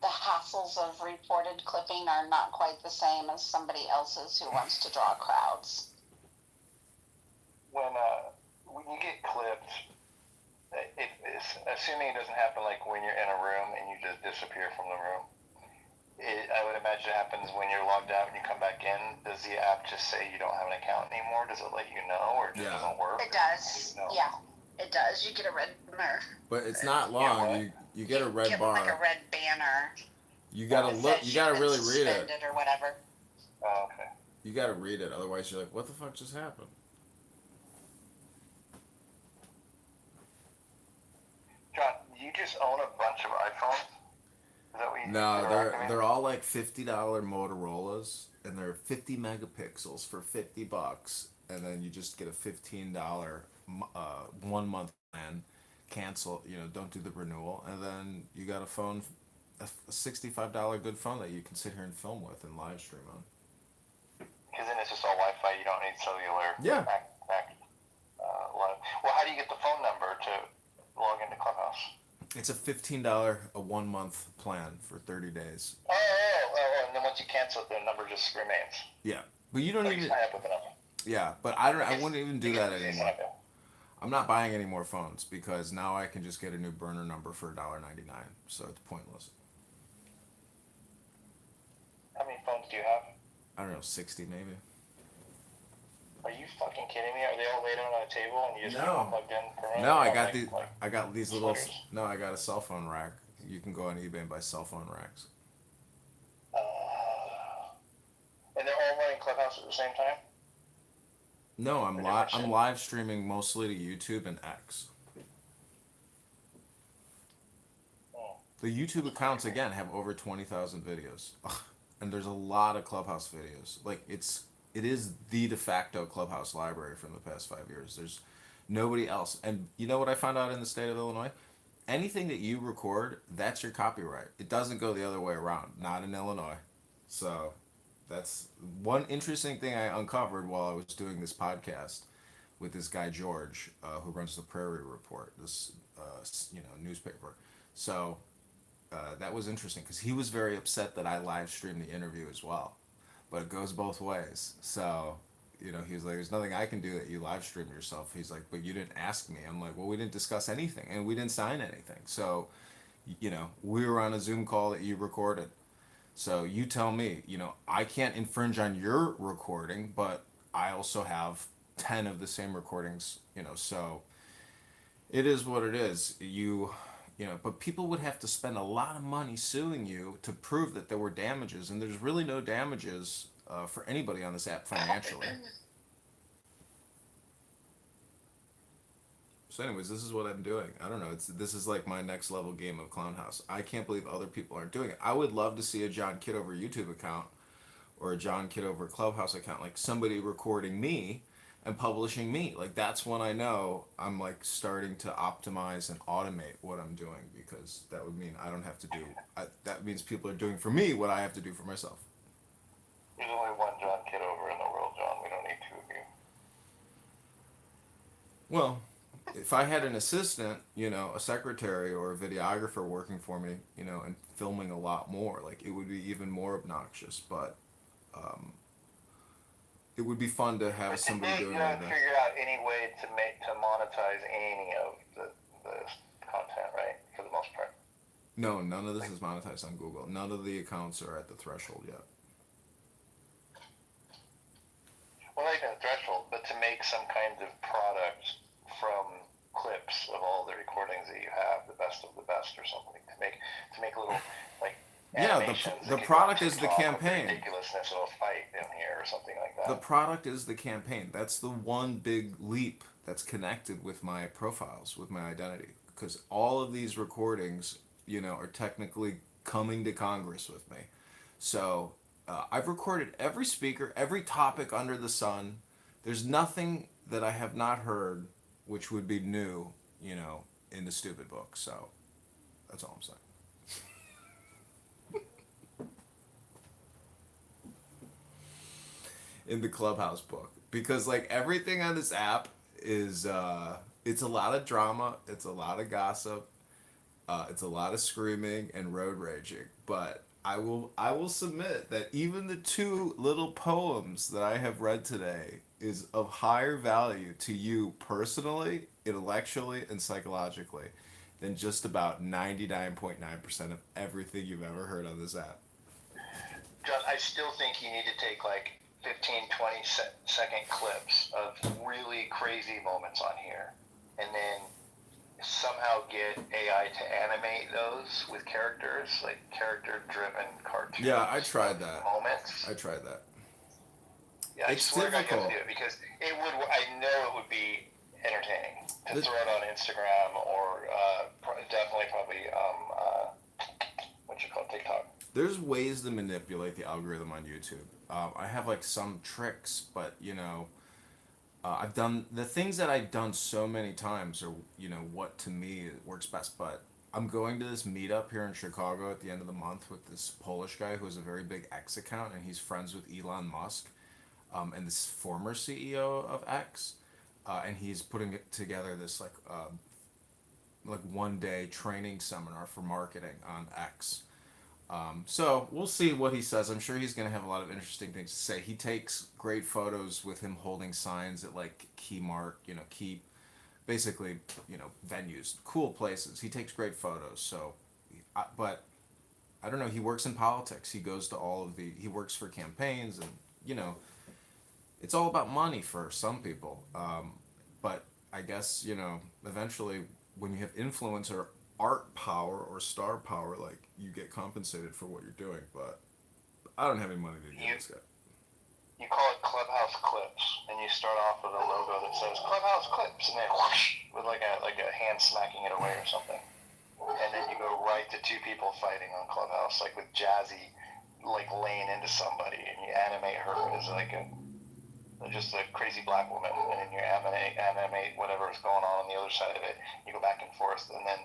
the hassles of reported clipping are not quite the same as somebody else's who wants to draw crowds. When you get clipped, assuming it doesn't happen like when you're in a room and you just disappear from the room, I would imagine it happens when you're logged out and you come back in. Does the app just say you don't have an account anymore? Does it let you know, or it just doesn't work? It does. Yeah, it does. You get a red banner. But it's not long. You get a red bar. Like a red banner. You gotta look. You gotta really read it. Or whatever. Oh, okay. You gotta read it. Otherwise, you're like, what the fuck just happened? John, do you just own a bunch of iPhones? Is that what you No, they're all like $50 Motorola's, and they're 50 megapixels for $50, and then you just get a $15 1 month plan. Cancel, don't do the renewal, and then you got a phone, a $65 good phone that you can sit here and film with and live stream on. Because then it's just all Wi-Fi. You don't need cellular. Yeah. Well, how do you get the phone number to log into Clubhouse? It's a $15 a 1 month plan for 30 days. Oh, and then once you cancel it, the number just remains. Yeah, but you don't so even. You sign up with the number. Yeah, but I wouldn't even do that anymore. I'm not buying any more phones because now I can just get a new burner number for $1.99, so it's pointless. How many phones do you have? I don't know, 60 maybe. Are you fucking kidding me? Are they all laid out on a table and you just plugged in? No, I got these little. No, I got a cell phone rack. You can go on eBay and buy cell phone racks. And they're all running Clubhouse at the same time? No, I'm live streaming mostly to YouTube and X. The YouTube accounts again have over 20,000 videos, and there's a lot of Clubhouse videos. Like it is the de facto Clubhouse library from the past 5 years. There's nobody else. And you know what I found out in the state of Illinois? Anything that you record, that's your copyright. It doesn't go the other way around. Not in Illinois. So that's one interesting thing I uncovered while I was doing this podcast with this guy George, who runs the Prairie Report, this newspaper. So that was interesting because he was very upset that I live streamed the interview as well. But it goes both ways. So, he was like, there's nothing I can do that you live stream yourself. He's like, but you didn't ask me. I'm like, well, we didn't discuss anything and we didn't sign anything. So, we were on a Zoom call that you recorded. So you tell me, I can't infringe on your recording, but I also have 10 of the same recordings, so it is what it is. But people would have to spend a lot of money suing you to prove that there were damages, and there's really no damages for anybody on this app financially. So anyways, this is what I'm doing. I don't know. This is like my next level game of Clownhouse. I can't believe other people aren't doing it. I would love to see a John Kitover YouTube account or a John Kitover Clubhouse account, like somebody recording me and publishing me. Like that's when I know I'm like starting to optimize and automate what I'm doing, because that would mean I don't have to do. That means people are doing for me what I have to do for myself. There's only one John Kitover in the world, John. We don't need two of you. Well, if I had an assistant, a secretary or a videographer working for me, and filming a lot more, like it would be even more obnoxious. But it would be fun to have somebody doing that. You haven't figured out any way to monetize any of the content, right? For the most part. No, none of this is monetized on Google. None of the accounts are at the threshold yet. Well, not even a threshold, but to make some kind of product from clips of all the recordings that you have, the best of the best, or something, to make little like Yeah, animations. the product is the campaign. The ridiculousness of a fight in here, or something like that. The product is the campaign. That's the one big leap that's connected with my profiles, with my identity, because all of these recordings, are technically coming to Congress with me. So I've recorded every speaker, every topic under the sun. There's nothing that I have not heard which would be new, in the stupid book. So that's all I'm saying. In the Clubhouse book, because like everything on this app is it's a lot of drama, it's a lot of gossip, it's a lot of screaming and road raging, but I will submit that even the 2 little poems that I have read today is of higher value to you personally, intellectually, and psychologically than just about 99.9% of everything you've ever heard on this app. John, I still think you need to take like 15, 20-second clips of really crazy moments on here, and then somehow get AI to animate those with characters, like character-driven cartoons. Yeah, I tried that. Moments. I tried that. Yeah, It's I swear to God, you difficult. have to do it because it would. I know it would be entertaining to throw it on Instagram or definitely probably what you call TikTok. There's ways to manipulate the algorithm on YouTube. I have like some tricks, but I've done the things that I've done so many times, or what to me works best. But I'm going to this meetup here in Chicago at the end of the month with this Polish guy who has a very big X account, and he's friends with Elon Musk, and this former CEO of X, and he's putting together this like 1-day training seminar for marketing on X. So we'll see what he says. I'm sure he's going to have a lot of interesting things to say. He takes great photos with him holding signs at like key, basically, venues, cool places. He takes great photos. So, but I don't know. He works in politics. He goes to he works for campaigns, and it's all about money for some people. But I guess, eventually when you have influence or art power or star power, like, you get compensated for what you're doing. But I don't have any money to give this guy. You call it Clubhouse Clips, and you start off with a logo that says Clubhouse Clips, and then whoosh, with like a hand smacking it away or something. And then you go right to 2 people fighting on Clubhouse, like with Jazzy, like laying into somebody, and you animate her as like just a crazy black woman, and then you animate whatever is going on the other side of it. You go back and forth, and then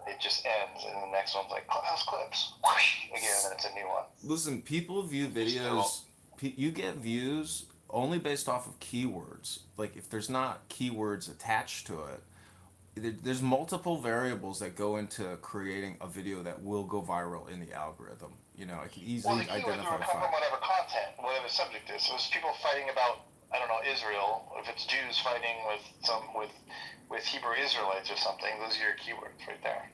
it just ends, and the next one's like Clubhouse Clips, whoosh, again, and then it's a new one. Listen, people view videos. You get views only based off of keywords. Like, if there's not keywords attached to it, there's multiple variables that go into creating a video that will go viral in the algorithm. I can easily identify. Whatever content, whatever subject is. So it's people fighting about, I don't know, Israel. If it's Jews fighting with Hebrew Israelites or something, those are your keywords right there.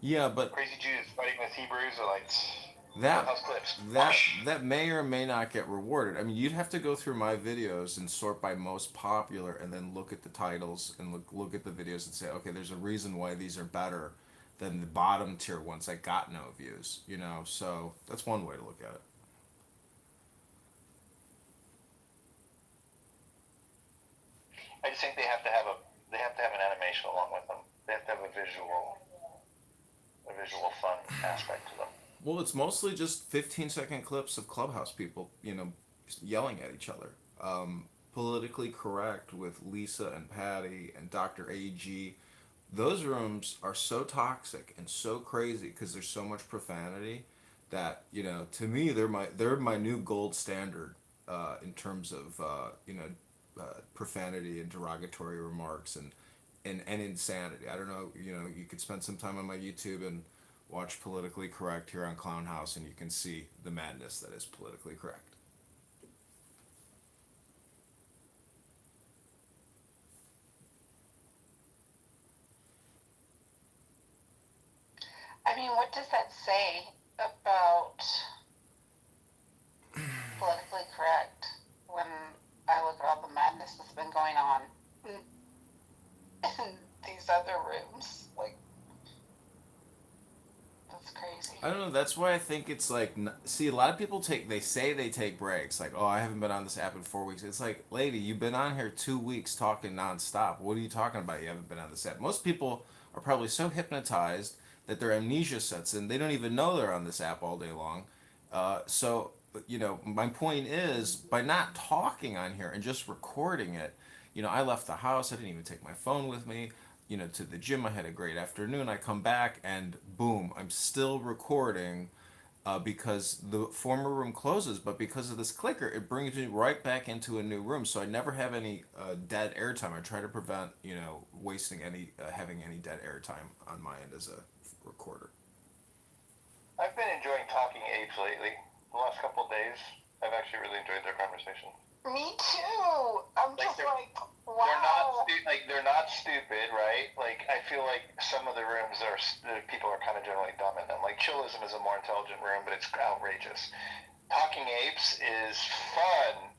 Yeah, but crazy Jews fighting with Hebrew Israelites. That may or may not get rewarded. I mean, you'd have to go through my videos and sort by most popular, and then look at the titles and look at the videos and say, okay, there's a reason why these are better than the bottom tier ones that got no views. So that's one way to look at it. I just think they have to have an animation along with them. They have to have a visual fun aspect to them. Well, it's mostly just 15-second clips of Clubhouse people, yelling at each other. Politically Correct with Lisa and Patty and Dr. AG. Those rooms are so toxic and so crazy because there's so much profanity that, to me, they're my new gold standard in terms of, profanity and derogatory remarks and insanity. I don't know, you could spend some time on my YouTube and watch Politically Correct here on Clown House, and you can see the madness that is politically correct. I mean, what does that say about politically correct when I look at all the madness that's been going on in these other rooms? Like, that's crazy. I don't know. That's why I think it's like, see, a lot of people say they take breaks. Like, oh, I haven't been on this app in 4 weeks. It's like, lady, you've been on here 2 weeks talking nonstop. What are you talking about? You haven't been on this app. Most people are probably so hypnotized that their amnesia sets in. They don't even know they're on this app all day long. So, my point is, by not talking on here and just recording it, I left the house. I didn't even take my phone with me, to the gym. I had a great afternoon. I come back and boom, I'm still recording because the former room closes, but because of this clicker, it brings me right back into a new room. So I never have any dead airtime. I try to prevent, wasting having any dead airtime on my end as a recorder. I've been enjoying talking apes lately. The last couple of days, I've actually really enjoyed their conversation. Me too. I'm Like, just like, wow. They're not stupid, right? Like, I feel like some of the rooms the people are kind of generally dumb in them. Like, Chillism is a more intelligent room, but it's outrageous. Talking Apes is fun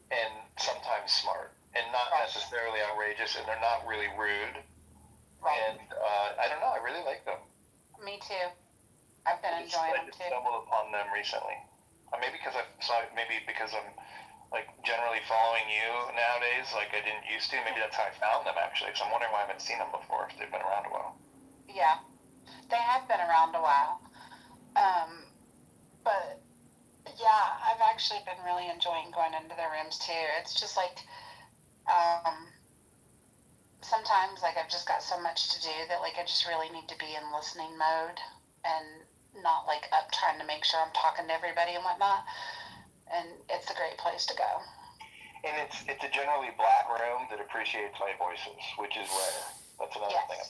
and sometimes smart, and not necessarily outrageous, and they're not really rude. Right. And I don't know, I really like them. Me too. I've been enjoying them too. I stumbled upon them recently. Maybe because I'm like generally following you nowadays, like I didn't used to. Maybe that's how I found them actually. So I'm wondering why I haven't seen them before, if they've been around a while. Yeah, they have been around a while. But yeah, I've actually been really enjoying going into their rooms too. It's just like, sometimes like I've just got so much to do that like I just really need to be in listening mode and not like up trying to make sure I'm talking to everybody and whatnot. And it's a great place to go. And it's a generally black room that appreciates my voices, which is rare. That's another thing.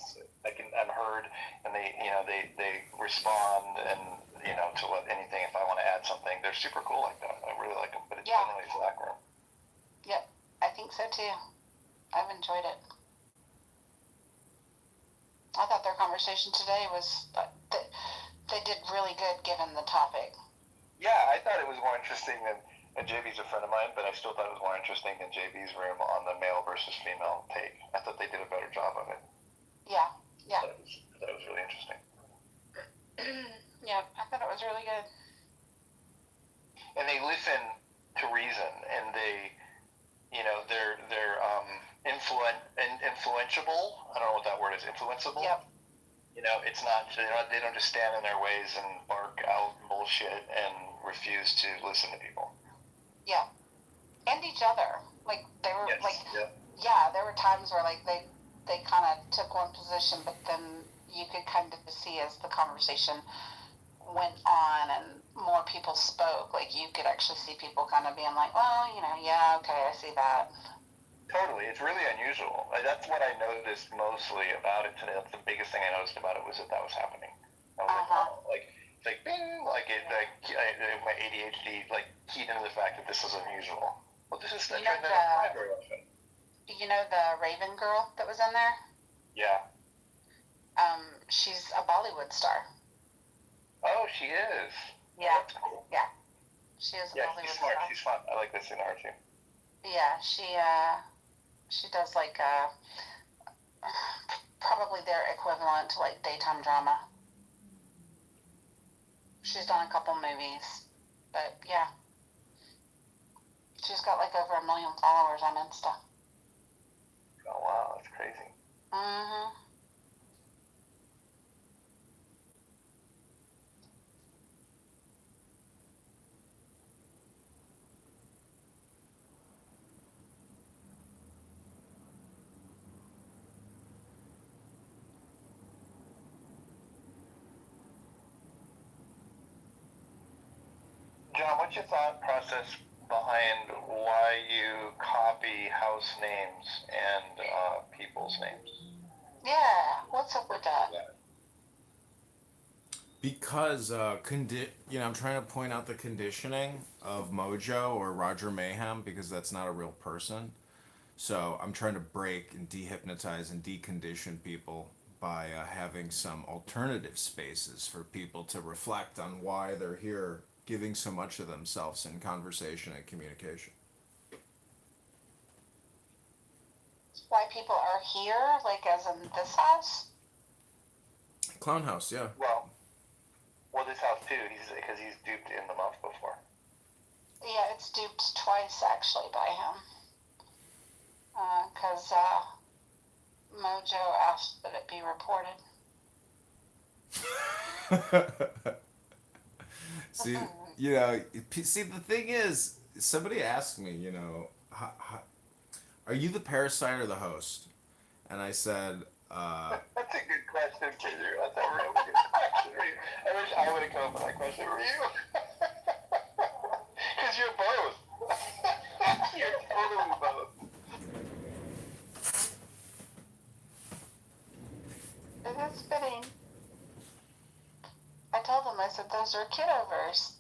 I'm heard, and they respond, and to let anything if I want to add something. They're super cool like that. I really like them, but it's generally a black room. Yep, I think so too. I've enjoyed it. I thought their conversation today was they did really good given the topic. Yeah, I thought it was more interesting than, and JB's a friend of mine, but I still thought it was more interesting than JB's room on the male versus female take. I thought they did a better job of it. Yeah. That was really interesting. Yeah, I thought it was really good. And they listen to reason, and they're influentiable. I don't know what that word is. Influenceable. Yep. It's not, they don't just stand in their ways and bark out bullshit and refuse to listen to people. Yeah. And each other. Like, they were, there were times where, like, they kind of took one position, but then you could kind of see as the conversation went on and more people spoke, like, you could actually see people kind of being like, well, yeah, okay, I see that. Totally. It's really unusual. That's what I noticed mostly about it today. That's the biggest thing I noticed about it was that was happening. I was like, oh, it's like, bing, like my ADHD, like, keyed into the fact that this is unusual. Well, this is the trend that I find very often. You know the Raven girl that was in there? Yeah. She's a Bollywood star. Oh, she is. Yeah. Oh, that's cool. Yeah. She is a Bollywood she's smart. star. She's fun. I like listening to her too. Yeah, she does like probably their equivalent to like daytime drama. She's done a couple movies, but yeah, she's got like over 1 million followers on Insta. Oh wow, that's crazy. Mhm. John, what's your thought process behind why you copy house names and people's names? Yeah, what's up with that? Because I'm trying to point out the conditioning of Mojo or Roger Mayhem, because that's not a real person. So I'm trying to break and dehypnotize and decondition people by having some alternative spaces for people to reflect on why they're here, giving so much of themselves in conversation and communication. Why people are here, like as in this house? Clown House, yeah. Well, this house too. Because he's duped in the month before. Yeah, it's duped twice actually by him. Because Mojo asked that it be reported. See, you know, see, the thing is, somebody asked me, you know, are you the parasite or the host? And I said, That's a good question, Kizzer. That's a really good question. I wish I would have come up with that question for you. Because you're both. You're totally both. It is fitting. I told them, I said, those are Kitovers.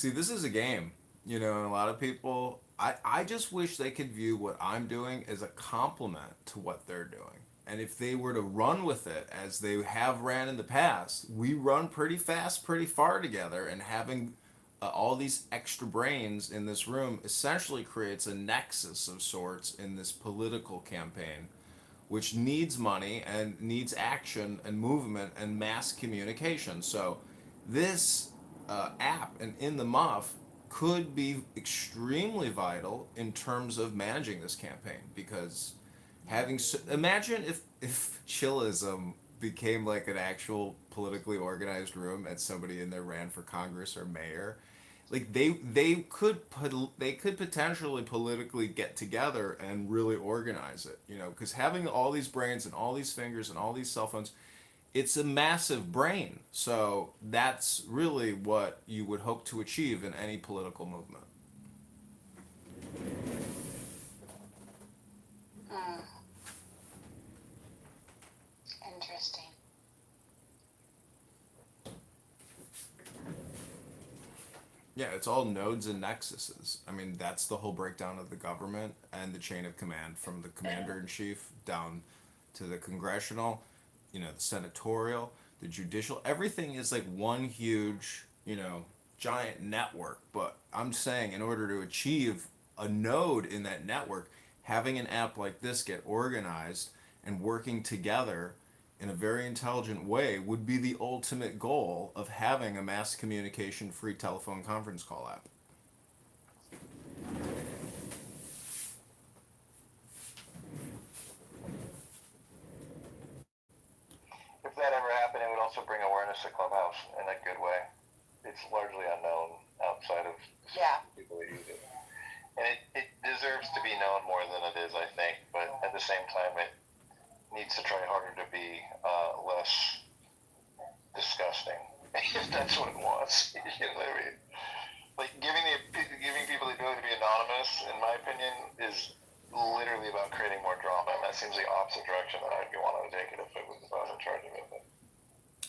see, this is a game, you know, and a lot of people, I just wish they could view what I'm doing as a compliment to what they're doing. And if they were to run with it as they have ran in the past, we run pretty fast, pretty far together, and having all these extra brains in this room essentially creates a nexus of sorts in this political campaign, which needs money and needs action and movement and mass communication. So this app and In the Muff could be extremely vital in terms of managing this campaign, because imagine if chillism became like an actual politically organized room and somebody in there ran for Congress or mayor. Like they could potentially politically get together and really organize it, you know, because having all these brains and all these fingers and all these cell phones, it's a massive brain. So that's really what you would hope to achieve in any political movement. Interesting. Yeah, it's all nodes and nexuses. I mean, that's the whole breakdown of the government and the chain of command from the commander in chief down to the congressional, you know, the senatorial, the judicial. Everything is like one huge, you know, giant network. But I'm saying in order to achieve a node in that network, having an app like this get organized and working together in a very intelligent way would be the ultimate goal of having a mass communication free telephone conference call app. If that ever happened, it would also bring awareness to Clubhouse in a good way. It's largely unknown outside of people who use it. And it deserves to be known more than it is, I think. But at the same time, it needs to try harder to be less disgusting, if that's what it wants. You know what I mean? Like giving people the ability to be anonymous, in my opinion, is literally about creating more drama, and that seems the opposite direction that I'd want to take it if I was in charge of it.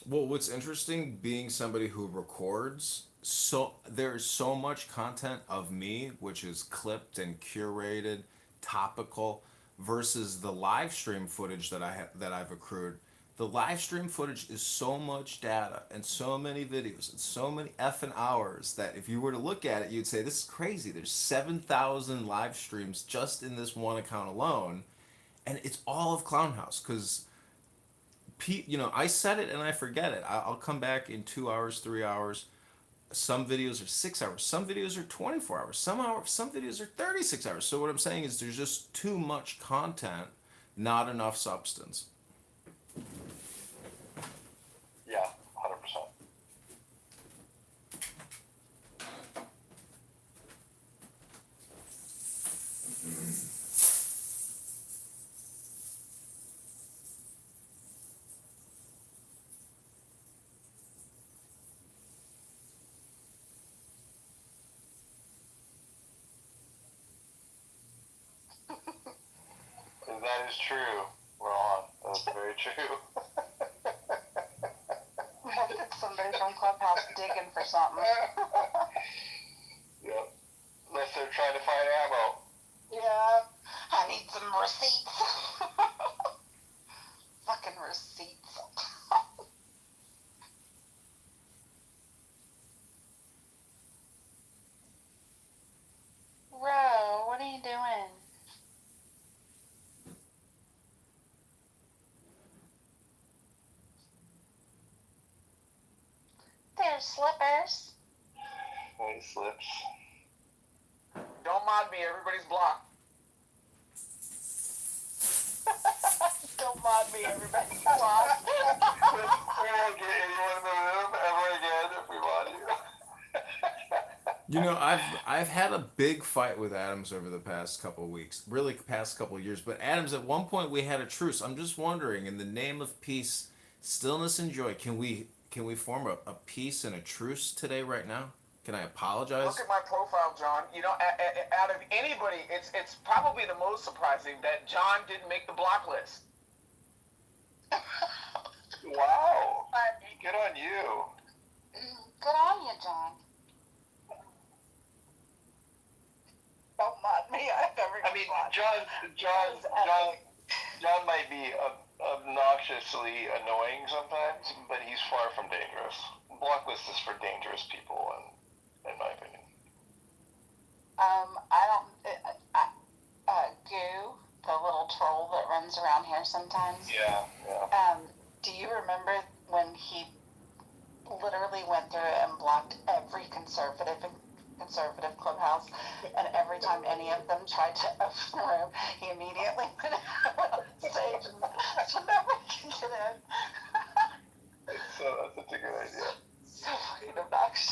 Well, what's interesting, being somebody who records, so there's so much content of me which is clipped and curated, topical, versus the live stream footage that I've accrued. The live stream footage is so much data and so many videos and so many effing hours that if you were to look at it, you'd say, this is crazy. There's 7,000 live streams just in this one account alone. And it's all of Clown House, because, you know, I said it and I forget it. I'll come back in 2 hours, 3 hours. Some videos are 6 hours. Some videos are 24 hours. Some videos are 36 hours. So what I'm saying is there's just too much content, not enough substance. Yeah, 100%. That is true, Ron. That's very true. It's somebody from Clubhouse digging for something. Yep. Unless they're trying to find ammo. Yeah. I need some receipts. their slippers. Hey, slips. Don't mod me. Everybody's blocked. Don't mod me. Everybody's blocked. We won't get anyone in the room ever again if we mod you. You know, I've had a big fight with Adams over the past couple of weeks, really past couple of years. But Adams, at one point we had a truce. I'm just wondering, in the name of peace, stillness, and joy, can we form a peace and a truce today, right now? Can I apologize? Look at my profile, John. You know, out of anybody, it's probably the most surprising that John didn't make the block list. Wow. Good on you. Good on you, John. Don't mod me. I mean, John might be obnoxiously annoying sometimes, but he's far from dangerous. Blocklist is for dangerous people, in my opinion. Goo, the little troll that runs around here sometimes. Yeah. Do you remember when he literally went through and blocked every conservative clubhouse, and every time any of them tried to open the room, he immediately went out on stage so nobody can get in. So that's a good idea. So fucking obnoxious.